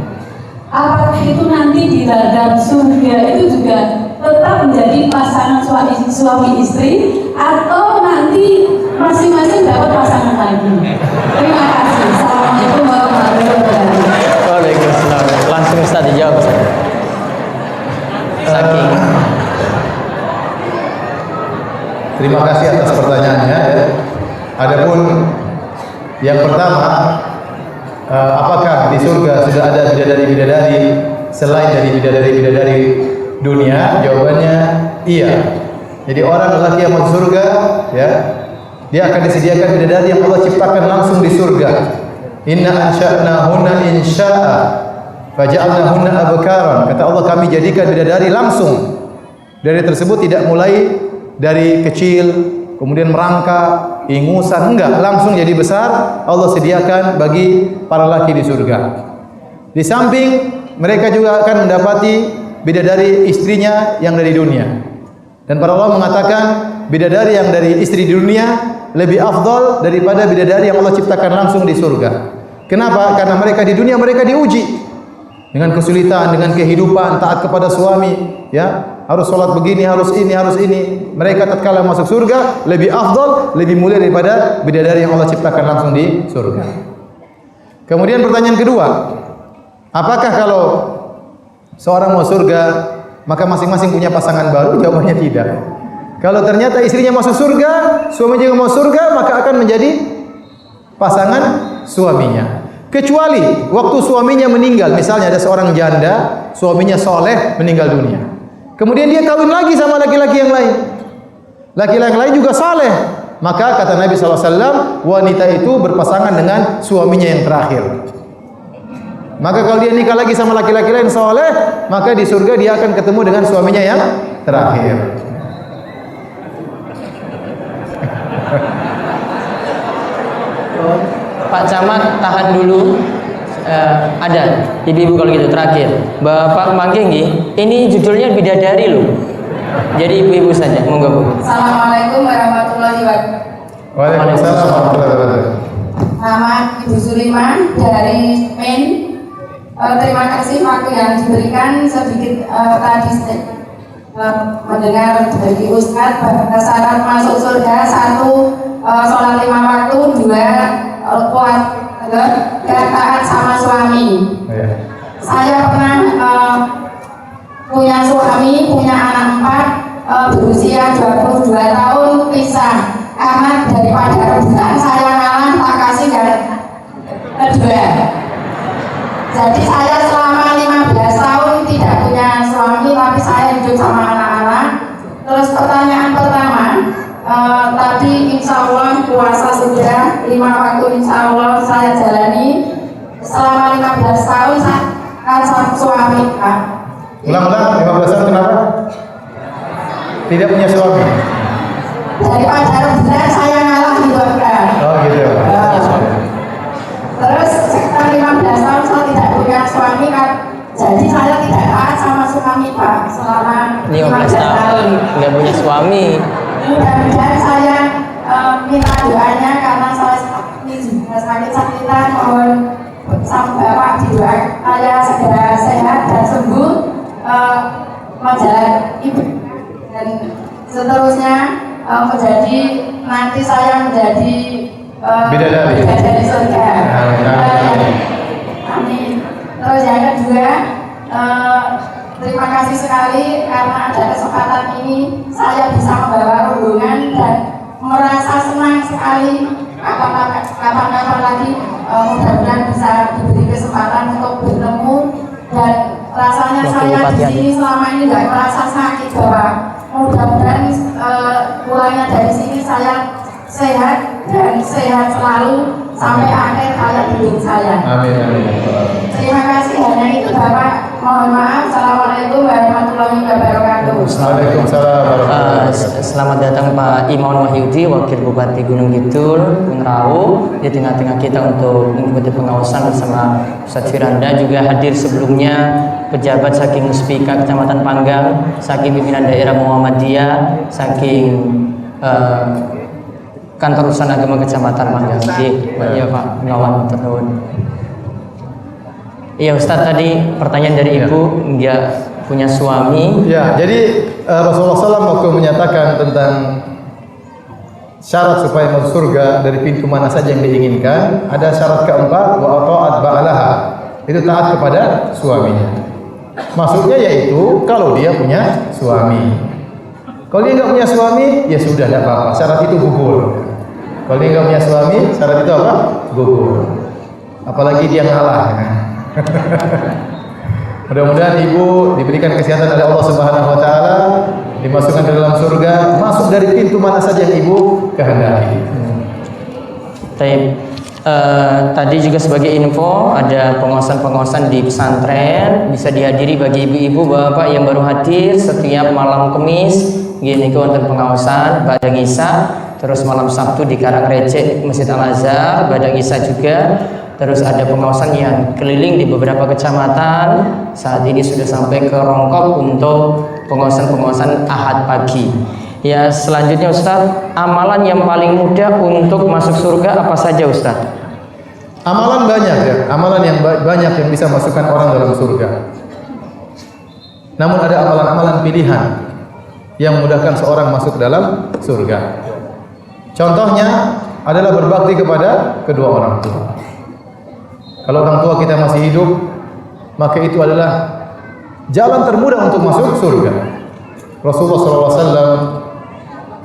Apakah itu nanti di dalam surga itu juga tetap menjadi pasangan suami istri, atau nanti masing-masing dapat pasangan lagi? Terima kasih. Assalamualaikum warahmatullahi wabarakatuh. Waalaikumsalam. Langsung Ustaz dijawab. Saking Terima kasih atas pertanyaannya. Adapun yang pertama, apakah di surga sudah ada bidadari-bidadari selain dari bidadari-bidadari dunia? Jawabannya iya. Jadi orang lelaki yang masuk surga, ya, dia akan disediakan bidadari yang Allah ciptakan langsung di surga. Inna ansha'nahunna insya'a faja'alnahunna abkaran. Kata Allah, kami jadikan bidadari langsung. Dari tersebut tidak mulai dari kecil kemudian merangkak, ingusan, enggak, langsung jadi besar. Allah sediakan bagi para laki di surga. Di samping mereka juga akan mendapati bidadari istrinya yang dari dunia. Dan para ulama mengatakan bidadari yang dari istri di dunia lebih afdal daripada bidadari yang Allah ciptakan langsung di surga. Kenapa? Karena mereka di dunia mereka diuji dengan kesulitan, dengan kehidupan, taat kepada suami, ya, harus sholat begini, harus ini, harus ini. Mereka tatkala masuk surga lebih afdal, lebih mulia daripada bidadari yang Allah ciptakan langsung di surga. Kemudian pertanyaan kedua, apakah kalau seorang mau surga maka masing-masing punya pasangan baru? Jawabannya tidak. Kalau ternyata istrinya masuk surga, suaminya juga mau surga, maka akan menjadi pasangan suaminya. Kecuali waktu suaminya meninggal, misalnya ada seorang janda, suaminya soleh meninggal dunia. Kemudian dia kawin lagi sama laki-laki yang lain. Laki-laki yang lain juga soleh. Maka kata Nabi SAW, wanita itu berpasangan dengan suaminya yang terakhir. Maka kalau dia nikah lagi sama laki-laki lain soleh, maka di surga dia akan ketemu dengan suaminya yang terakhir. Pak Camat tahan dulu. Ada ibu-ibu kalau gitu terakhir. Bapak manggil nggih. Ini judulnya bidadari loh. Jadi ibu-ibu saja, monggo Bu. Assalamualaikum warahmatullahi wabarakatuh. Waalaikumsalam warahmatullahi wabarakatuh. Nama Ibu Suliman dari Maine. Terima kasih waktu yang diberikan sedikit tadi mendengar dari Ustadz bahwa syarat masuk surga 1 sholat 5 waktu, 2 kuat dan taat sama suami. Saya pernah punya suami, punya anak 4, berusia 22 tahun pisah. Karena daripada rebutan saya ngalah, tak kasih dan kedua. Jadi saya selama 15 tahun tidak punya suami, tapi saya hidup sama anak-anak. Terus pertanyaan pertama, tadi insya Allah puasa sudah 5 waktu insya Allah saya jalani. Selama 15 tahun saya kan sama suami, Pak. Ulang-ulang, 15 tahun kenapa? Tidak punya suami. Daripada rebutan saya ngalah gitu, Pak. Oh gitu. Terus sekitar 15 tahun saya tidak punya suami, kan? Jadi saya tidak taat sama suami, Pak, selama 15 tahun nggak punya suami. Mudah-mudahan saya minta doanya karena saya ini juga sakit-sakitan, mohon sama Bapak didoakan saya segera sehat dan sembuh, menjalani ibu dan seterusnya menjadi nanti saya menjadi bidadari surga. Amin. Terus yang kedua, terima kasih sekali karena ada kesempatan ini saya bisa membawa rombongan dan merasa senang sekali. Kapan-kapan lagi mudah-mudahan bisa diberi kesempatan untuk bertemu, dan rasanya saya di sini selama ini nggak merasa sakit, Bapak. Mudah-mudahan pulangnya dari sini saya sehat dan sehat selalu sampai akhir hayat hidup saya. Amin, amin. Terima kasih, hanya itu Bapak. Mohon maaf. Assalamualaikum warahmatullahi wabarakatuh. Waalaikumsalam warahmatullahi wabarakatuh. Selamat datang Pak Imaun Wahyudi, Wakil Bupati Gunung Kidul, Unrawu, di tengah-tengah kita untuk mengikuti pengawasan bersama Ustadz Firanda. Juga hadir sebelumnya pejabat saking Muspika Kecamatan Panggang, saking pimpinan daerah Muhammadiyah, saking Kantor Urusan Agama Kecamatan Panggang. Iya Pak, ngawan terus. Iya Ustadz, tadi pertanyaan dari Ibu, nggak punya suami. Ya, jadi Rasulullah SAW waktu menyatakan tentang syarat supaya masuk surga dari pintu mana saja yang diinginkan, ada syarat keempat, wa ta'at ba'alaha, itu taat kepada suaminya. Maksudnya yaitu kalau dia punya suami. Kalau dia nggak punya suami, ya sudah, tidak apa-apa, syarat itu gugur. Kalau dia nggak punya suami, syarat itu apa? Gugur. Apalagi dia ngalah. Mudah-mudahan ibu diberikan kesehatan oleh Allah Subhanahu wa taala, dimasukkan ke dalam surga, masuk dari pintu mana saja yang ibu kehendaki. Tadi juga sebagai info ada pengawasan-pengawasan di pesantren bisa dihadiri bagi ibu-ibu bapak yang baru hadir setiap malam Kamis gini wonten pengawasan badang Isa, terus malam Sabtu di Karangrecek Masjid Al Azhar badang Isa juga, terus ada pengawasan yang keliling di beberapa kecamatan. Saat ini sudah sampai ke Rongkop untuk pengawasan-pengawasan Ahad pagi. Ya, selanjutnya Ustaz, amalan yang paling mudah untuk masuk surga apa saja Ustaz? Amalan banyak ya, amalan yang banyak yang bisa masukkan orang dalam surga. Namun ada amalan-amalan pilihan yang memudahkan seorang masuk dalam surga. Contohnya adalah berbakti kepada kedua orang tua. Kalau orang tua kita masih hidup, maka itu adalah jalan termudah untuk masuk surga. Rasulullah SAW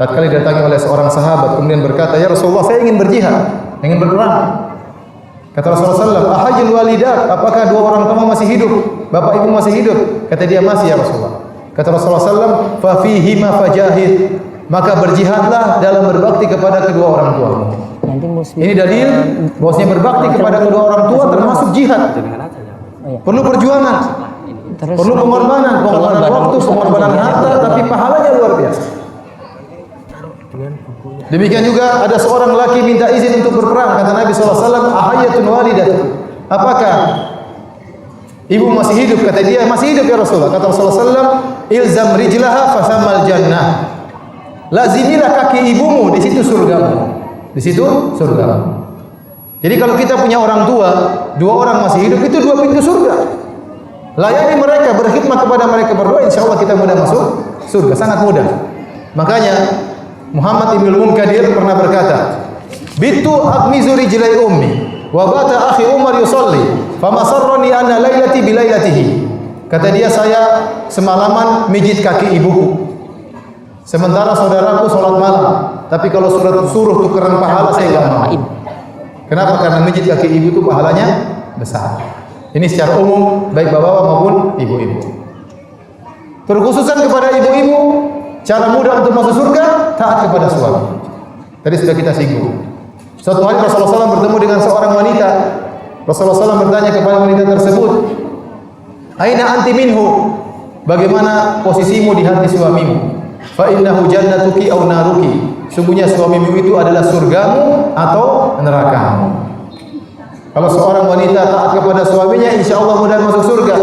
tatkala didatangi oleh seorang sahabat kemudian berkata, "Ya Rasulullah, saya ingin berjihad, ingin berperang." Kata Rasulullah SAW, "Ahajul walidat, apakah dua orang tua masih hidup? Bapak ibu masih hidup?" Kata dia, "Masih ya Rasulullah." Kata Rasulullah SAW, "Fa fihima fajahid." Maka berjihadlah dalam berbakti kepada kedua orang tuamu. Ini dalil bahwasanya berbakti kepada kedua orang tua termasuk jihad. Perlu perjuangan, perlu pengorbanan waktu, pengorbanan harta, tapi pahalanya luar biasa. Demikian juga ada seorang laki minta izin untuk berperang. Kata Nabi SAW, "Ahayatun walidatu." Apakah ibu masih hidup? Kata dia, "Masih hidup ya Rasulullah." Kata Rasulullah SAW, "Ilzam rijlaha fasamal jannah." Lazimilah kaki ibumu, di situ surgamu. Di situ surgamu. Jadi kalau kita punya orang tua, dua orang masih hidup, itu dua pintu surga. Layani mereka, berkhidmat kepada mereka berdua, insya Allah kita mudah masuk surga, sangat mudah. Makanya Muhammad Ibn Munkadir pernah berkata, "Bitu aghmizu rijlai ummi wa bata akhi Umar yusalli fama sarrani anna lailati bilailatihi." Kata dia, saya semalaman mijit kaki ibuku, sementara saudaraku sholat malam. Tapi kalau suruh tukeran pahala saya enggak mau. Kenapa? Karena mijit kaki ibu itu pahalanya besar. Ini secara umum baik bapak-bapak maupun ibu-ibu. Terkhususan kepada ibu-ibu, cara mudah untuk masuk surga, taat kepada suami. Tadi sudah kita singgung. Suatu hari Rasulullah SAW bertemu dengan seorang wanita. Rasulullah SAW bertanya kepada wanita tersebut, "Aina anti minhu?" Bagaimana posisimu di hati suamimu? Fa innahu jannatuki aw naruki. Sungguhnya suamimu itu adalah surgamu atau nerakamu. Kalau seorang wanita taat kepada suaminya, insya Allah mudah masuk surga.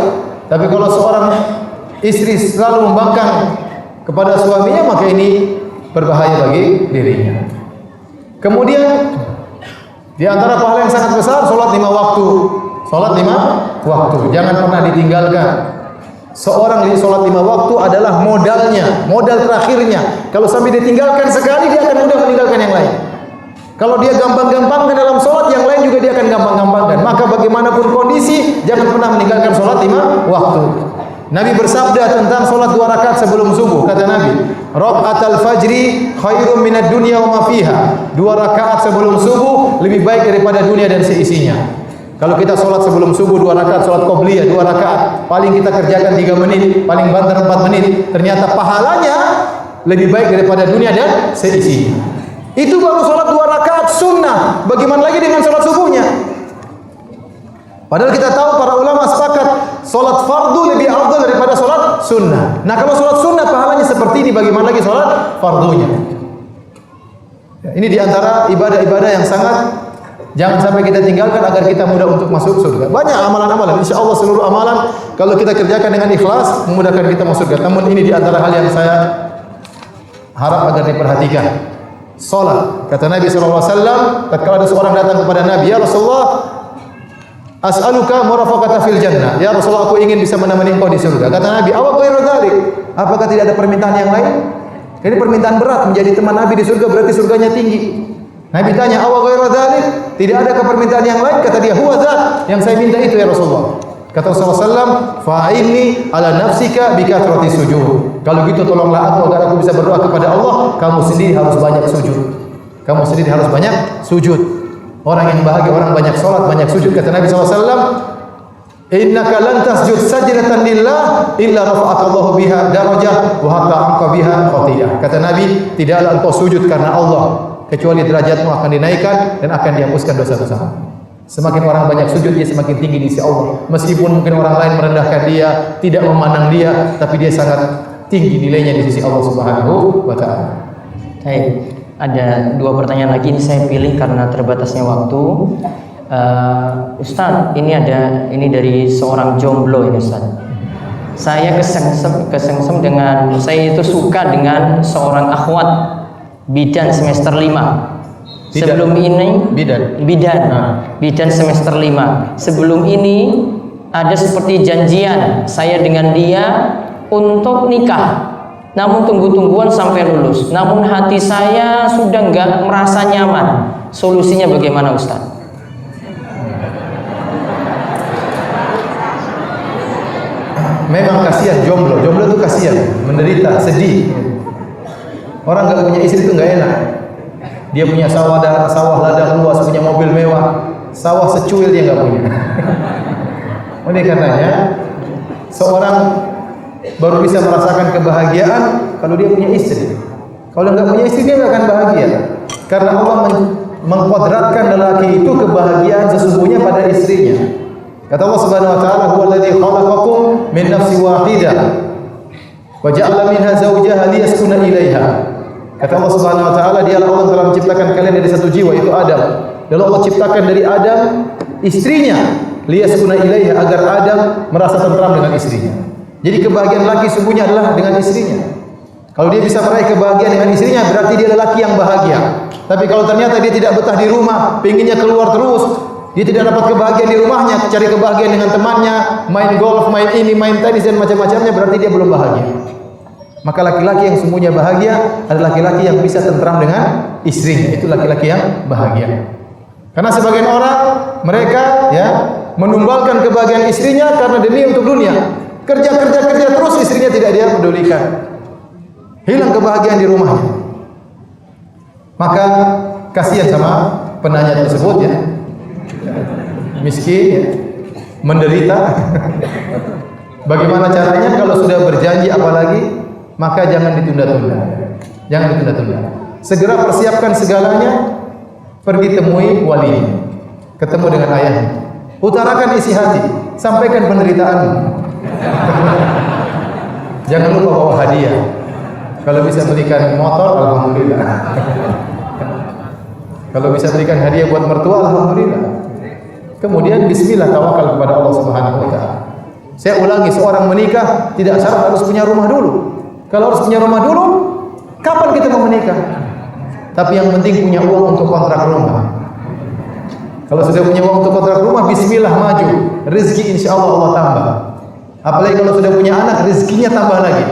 Tapi kalau seorang istri selalu membangkang kepada suaminya, maka ini berbahaya bagi dirinya. Kemudian di antara pahala yang sangat besar, salat 5 waktu. Salat 5 waktu, jangan pernah ditinggalkan. Seorang salat 5 waktu adalah modalnya, modal terakhirnya. Kalau sampai ditinggalkan sekali, dia akan mudah meninggalkan yang lain. Kalau dia gampang-gampangkan dalam salat, yang lain juga dia akan gampang-gampangkan. Maka bagaimanapun kondisi, jangan pernah meninggalkan salat 5 waktu. Nabi bersabda tentang salat 2 rakaat sebelum subuh. Kata Nabi, "Raka'atul fajri khairum minad dunya wa ma fiha." 2 rakaat sebelum subuh lebih baik daripada dunia dan seisinya. Kalau kita sholat sebelum subuh 2 rakaat, sholat qobliyah 2 rakaat, paling kita kerjakan 3 menit, paling banter 4 menit, ternyata pahalanya lebih baik daripada dunia dan seisinya. Itu baru sholat 2 rakaat sunnah. Bagaimana lagi dengan sholat subuhnya? Padahal kita tahu para ulama sepakat sholat fardu lebih afdal daripada sholat sunnah. Nah, kalau sholat sunnah pahalanya seperti ini, bagaimana lagi sholat fardunya? Ya, ini diantara ibadah-ibadah yang sangat jangan sampai kita tinggalkan agar kita mudah untuk masuk surga. Banyak amalan-amalan. Insya Allah seluruh amalan kalau kita kerjakan dengan ikhlas memudahkan kita masuk surga. Namun ini diantara hal yang saya harap agar diperhatikan. Salat. Kata Nabi SAW, tatkala ada seorang datang kepada Nabi, "Ya Rasulullah, as'aluka murafaqata fil jannah." Ya Rasulullah, aku ingin bisa menemani engkau di surga. Kata Nabi, "Awa ghairu dzalik?" Apakah tidak ada permintaan yang lain? Ini permintaan berat, menjadi teman Nabi di surga berarti surganya tinggi. Nabi tanya, "Awa ghairu dzalik?" Tidak ada permintaan yang lain? Kata dia, "Huwa dzat." Yang saya minta itu ya Rasulullah. Kata Rasulullah SAW, "Fa'inni ala nafsika bikathrati sujud." Kalau gitu tolonglah aku agar aku bisa berdoa kepada Allah. Kamu sendiri harus banyak sujud. Kamu sendiri harus banyak sujud. Orang yang bahagia, orang banyak salat, banyak sujud. Kata Nabi SAW, "Innaka lan tasjud sajdatan lillah illa rafa'aka Allahu biha darajah wa hatta anqa biha khati'ah." Kata Nabi, tidaklah engkau sujud karena Allah kecuali derajatmu akan dinaikkan dan akan dihapuskan dosa-dosamu. Semakin orang banyak sujud, dia semakin tinggi di sisi Allah. Meskipun mungkin orang lain merendahkan dia, tidak memandang dia, tapi dia sangat tinggi nilainya di sisi Allah Subhanahu wa taala. Baik, ada 2 pertanyaan lagi, ini saya pilih karena terbatasnya waktu. Ustaz, ini dari seorang jomblo ini Ustaz. Saya kesengsem dengan, saya itu suka dengan seorang akhwat bidan semester 5. Sebelum ini bidan semester 5. Sebelum ini ada seperti janjian saya dengan dia untuk nikah. Namun tunggu-tungguan sampai lulus. Namun hati saya sudah nggak merasa nyaman. Solusinya bagaimana Ustaz? Memang kasihan jomblo itu kasihan, menderita, sedih. Orang nggak punya istri itu nggak enak. Dia punya sawah ladang luas, punya mobil mewah, sawah secuil dia nggak punya. Oleh karenanya, seorang baru bisa merasakan kebahagiaan kalau dia punya istri. Kalau nggak punya istri dia nggak akan bahagia, karena Allah mengkodratkan lelaki itu kebahagiaan sesungguhnya pada istrinya. Kata Allah Subhanahu wa taala, "Huwallazi khalaqakum min nafsin wahidah wa ja'ala minha zawjaha liyaskuna ilaiha." Kata Allah Subhanahu wa taala, dialah Allah telah menciptakan kalian dari satu jiwa, itu Adam. Lalu Allah ciptakan dari Adam istrinya, liyaskuna ilaiha, agar Adam merasa tentram dengan istrinya. Jadi kebahagiaan laki sungguhnya adalah dengan istrinya. Kalau dia bisa meraih kebahagiaan dengan istrinya, berarti dia lelaki yang bahagia. Tapi kalau ternyata dia tidak betah di rumah, pengennya keluar terus, dia tidak dapat kebahagiaan di rumahnya, cari kebahagiaan dengan temannya, main golf, main ini, main tenis dan macam-macamnya, berarti dia belum bahagia. Maka laki-laki yang sungguhnya bahagia adalah laki-laki yang bisa tentram dengan istrinya. Itu laki-laki yang bahagia. Karena sebagian orang mereka menumbalkan kebahagiaan istrinya karena demi untuk dunia. Kerja terus, istrinya tidak dia pedulikan. Hilang kebahagiaan di rumahnya. Maka kasihan sama penanya tersebut ya. Miskin, menderita. Bagaimana caranya? Kalau sudah berjanji apalagi, maka jangan ditunda-tunda. Jangan ditunda-tunda. Segera persiapkan segalanya, pergi temui walinya, ketemu dengan ayahnya. Utarakan isi hati, sampaikan penderitaanmu. Jangan lupa bawa hadiah. Kalau bisa berikan motor, alhamdulillah. Kalau bisa berikan hadiah buat mertua, alhamdulillah. Kemudian bismillah, tawakal kepada Allah Subhanahu wa taala. Saya ulangi, seorang menikah tidak syarat harus punya rumah dulu. Kalau harus punya rumah dulu, kapan kita mau menikah? Tapi yang penting punya uang untuk kontrak rumah. Kalau sudah punya uang untuk kontrak rumah, bismillah maju. Rezeki insya Allah tambah. Apalagi kalau sudah punya anak, rezekinya tambah lagi.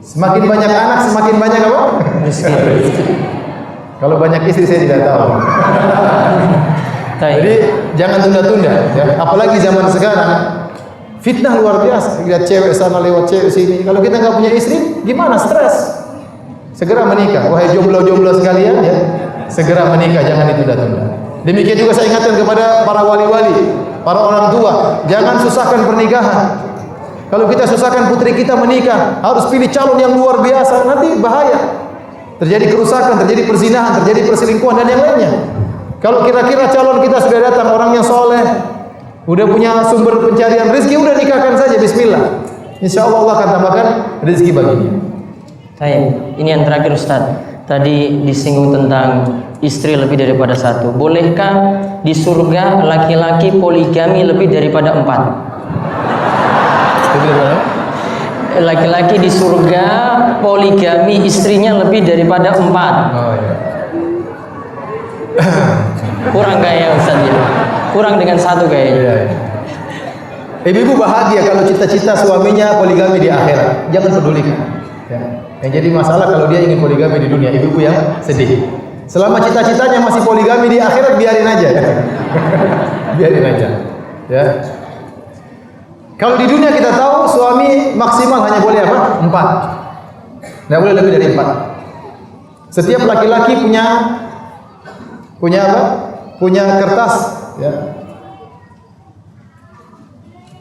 Semakin banyak anak, semakin banyak apa? Rezeki. Kalau banyak istri saya tidak tahu. Jadi jangan tunda-tunda. Ya. Apalagi zaman sekarang, fitnah luar biasa. Lihat cewek sana lewat cewek sini. Kalau kita nggak punya istri, gimana? Stres. Segera menikah. Wahai jomblo-jomblo sekalian, ya, segera menikah. Jangan ditunda-tunda. Demikian juga saya ingatkan kepada para wali-wali, para orang tua, jangan susahkan pernikahan. Kalau kita susahkan putri kita menikah, harus pilih calon yang luar biasa, nanti bahaya. Terjadi kerusakan, terjadi perzinahan, terjadi perselingkuhan dan yang lainnya. Kalau kira-kira calon kita sudah datang orang yang soleh, udah punya sumber pencarian rezeki, udah nikahkan saja, bismillah. Insya Allah Allah akan tambahkan rezeki baginya. Baik, ini yang terakhir Ustaz. Tadi disinggung tentang istri lebih daripada satu. Bolehkah di surga laki-laki poligami lebih daripada 4? Laki-laki di surga poligami istrinya lebih daripada 4. Oh, iya. Kurang kayaknya Ustaz ya. Kurang dengan satu kayaknya. Iya, iya. Ibu-ibu bahagia kalau cita-cita suaminya poligami di akhirat. Jangan pedulikan. Ya. Yang jadi masalah kalau dia ingin poligami di dunia, ibu-ibu yang sedih. Selama cita-citanya masih poligami di akhirat, biarin aja. Biarin aja. Ya. Kalau di dunia kita tahu suami maksimal hanya boleh apa? 4. Tidak boleh lebih dari 4. Setiap laki-laki punya apa? Punya kertas, ya.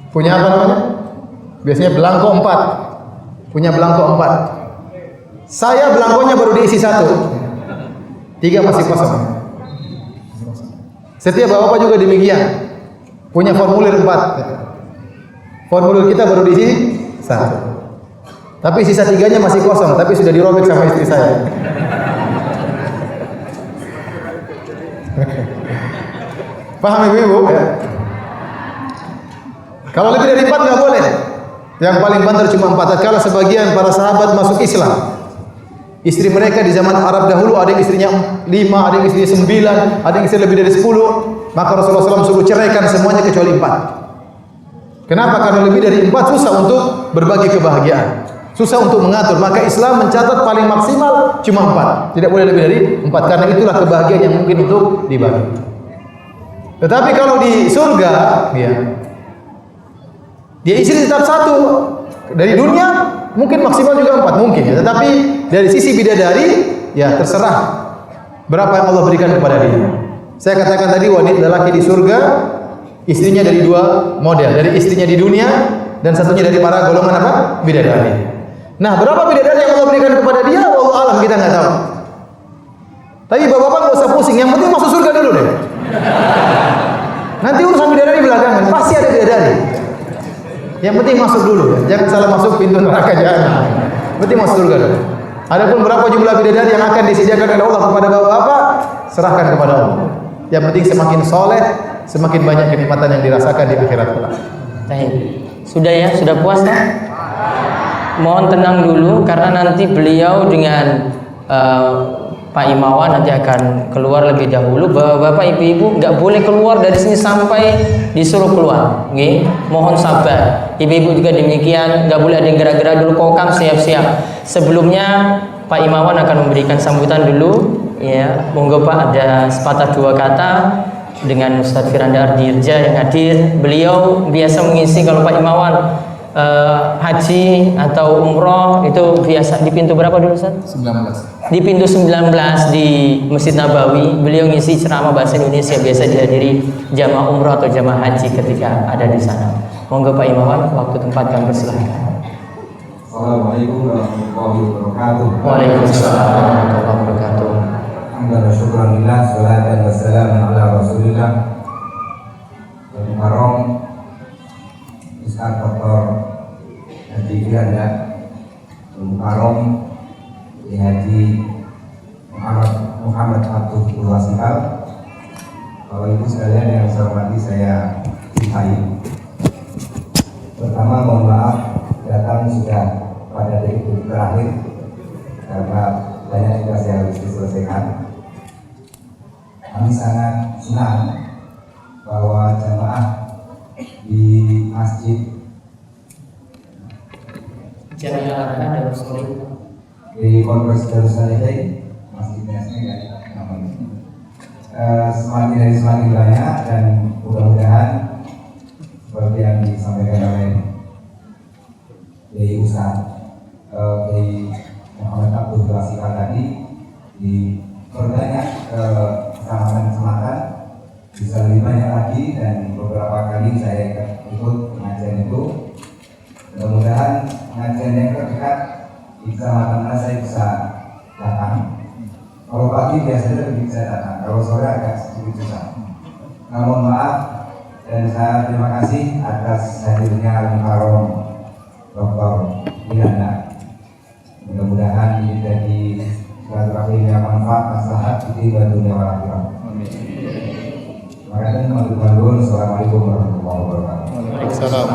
Punya apa namanya? Biasanya belangko 4. Punya belangko 4. Saya belangkonya baru diisi 1. 3 masih kosong. Setiap bapak juga demikian. Punya formulir 4. Formulir kita baru diisi 1. Tapi sisa 3-nya masih kosong, tapi sudah dirobek sama istri saya. Paham ibu-ibu? Ya. Kalau lebih dari 4 nggak boleh. Yang paling banter cuma 4. Kalau sebagian para sahabat masuk Islam, istri mereka di zaman Arab dahulu ada yang istrinya 5, ada yang istrinya 9, ada yang istri lebih dari 10. Maka Rasulullah SAW suruh ceraikan semuanya kecuali 4. Kenapa? Karena lebih dari 4 susah untuk berbagi kebahagiaan, susah untuk mengatur. Maka Islam mencatat paling maksimal cuma 4. Tidak boleh lebih dari 4. Karena itulah kebahagiaan yang mungkin untuk dibagi. Tetapi kalau di surga, ya, dia istri tetap 1. Dari dunia mungkin maksimal juga 4 mungkin ya. Tetapi dari sisi bidadari, ya terserah berapa yang Allah berikan kepada dia. Saya katakan tadi wanita lelaki di surga istrinya dari 2 model, dari istrinya di dunia dan satunya dari para golongan apa? Bidadari. Nah, berapa bidadari yang Allah berikan kepada dia? Wallahu alam, kita nggak tahu. Tapi bapak-bapak nggak usah pusing, yang penting masuk surga dulu deh. Nanti urusan bidadari belakangan, pasti ada bidadari. Yang penting masuk dulu ya. Jangan salah masuk pintu neraka jahanam. Penting masuk surga dulu. Adapun berapa jumlah bidadari yang akan disediakan oleh Allah kepada bapak-bapak, serahkan kepada Allah. Yang penting semakin soleh, semakin banyak kenikmatan yang dirasakan di akhirat kelak. Baik. Sudah ya, sudah puas kan? Mohon tenang dulu karena nanti beliau dengan Pak Imawan nanti akan keluar lebih dahulu. Bapak ibu-ibu nggak boleh keluar dari sini sampai disuruh keluar. Oke? Mohon sabar. Ibu-ibu juga demikian, nggak boleh ada yang gerak-gerak dulu. Kokang siap-siap. Sebelumnya Pak Imawan akan memberikan sambutan dulu. Ya, monggo Pak, ada sepatah 2 kata dengan Ustadz Firanda Ardirja yang hadir. Beliau biasa mengisi kalau Pak Imawan haji atau umroh itu biasa di pintu berapa dulu Ustaz? 19. Di pintu 19 di Masjid Nabawi. Beliau ngisi ceramah bahasa Indonesia, biasa dihadiri jamaah umroh atau jamaah haji ketika ada di sana. Monggo Pak Imawan, waktu tempat kami persilahkan. Assalamualaikum warahmatullahi wabarakatuh. Waalaikumsalam warahmatullahi wabarakatuh. Alhamdulillah, syukurillah, salatan wassalamu ala rasulillah Al-Mukarram Ustaz Dr. Haji Firanda Al-Mukarram Haji Muhammad Abdul Wasikal. Bapak Ibu sekalian yang saya hormati, saya cintai. Pertama, mohon maaf datang sudah pada detik terakhir karena banyak yang saya harus diselesaikan. Kami sangat senang bahwa jamaah di masjid di Polres Darussalim masjidnya semakin dari semakin banyak dan mudah-mudahan seperti yang disampaikan oleh Kiai Ustaz Kiai Muhammad Abdul Wasikal tadi, diperbanyak kesempatan bisa lebih banyak lagi, dan beberapa kali saya ikut pengajian itu. Mudah-mudahan pengajian yang terdekat di kecamatan mana saya bisa datang. Kalau pagi biasanya lebih bisa datang, kalau sore agak sedikit susah. Namun maaf, dan saya terima kasih atas hadirnya Al-Mukarram Dr. Firanda. Mudah-mudahan ini jadi silaturahmi yang manfaat, maslahat di dunia wal akhirat. Amin. Terima kasih. Assalamualaikum warahmatullahi wabarakatuh. Waalaikumsalam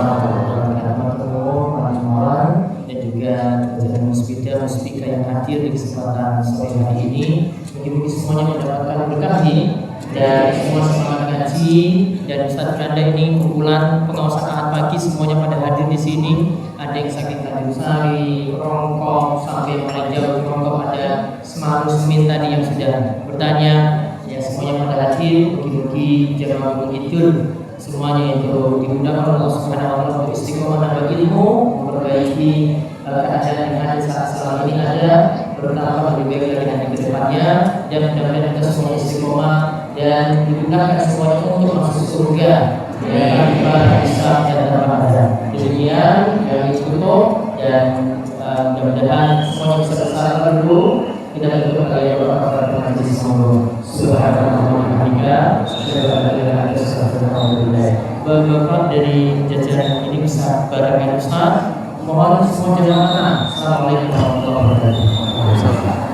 dan juga jajaran musbida yang hadir di kesempatan sore hari ini. Mungkin semuanya mendapatkan berkah dari semua semangat ngaji dan Ustaz Firanda ini kumpulan pengawas Ahad pagi semuanya pada hadir di sini. Ada yang sakit Tanjung Sari, Rongkong sampai mulai jauh Rongkong, ada Semarang Semin tadi yang sudah bertanya. Ya semuanya pada hadir. Mungkin jamaah Gunung Kidul semuanya itu dimudahkan Allah Subhanahu wa taala untuk istiqomah nambah ilmu, memperbaiki keadaan yang ada saat selama ini ada, bertambah lebih baik lagi nanti ke depannya, dan mudah-mudahan kita semua istiqomah dan dimudahkan semuanya untuk masuk surga tanpa hisab dan tanpa azab. Demikian kami tutup dan Mudah-mudahan semuanya bisa bersama dulu. Kita tutup kalian doa pada majlis semua. Subhanallah wa bihamdika, asyhadu an la ilaha illa anta, astaghfiruka wa atubu ilaik. Bapak dari jajaran ini bisa bareng Ustaz. Mohon semua jamaah. Assalamualaikum warahmatullahi wabarakatuh.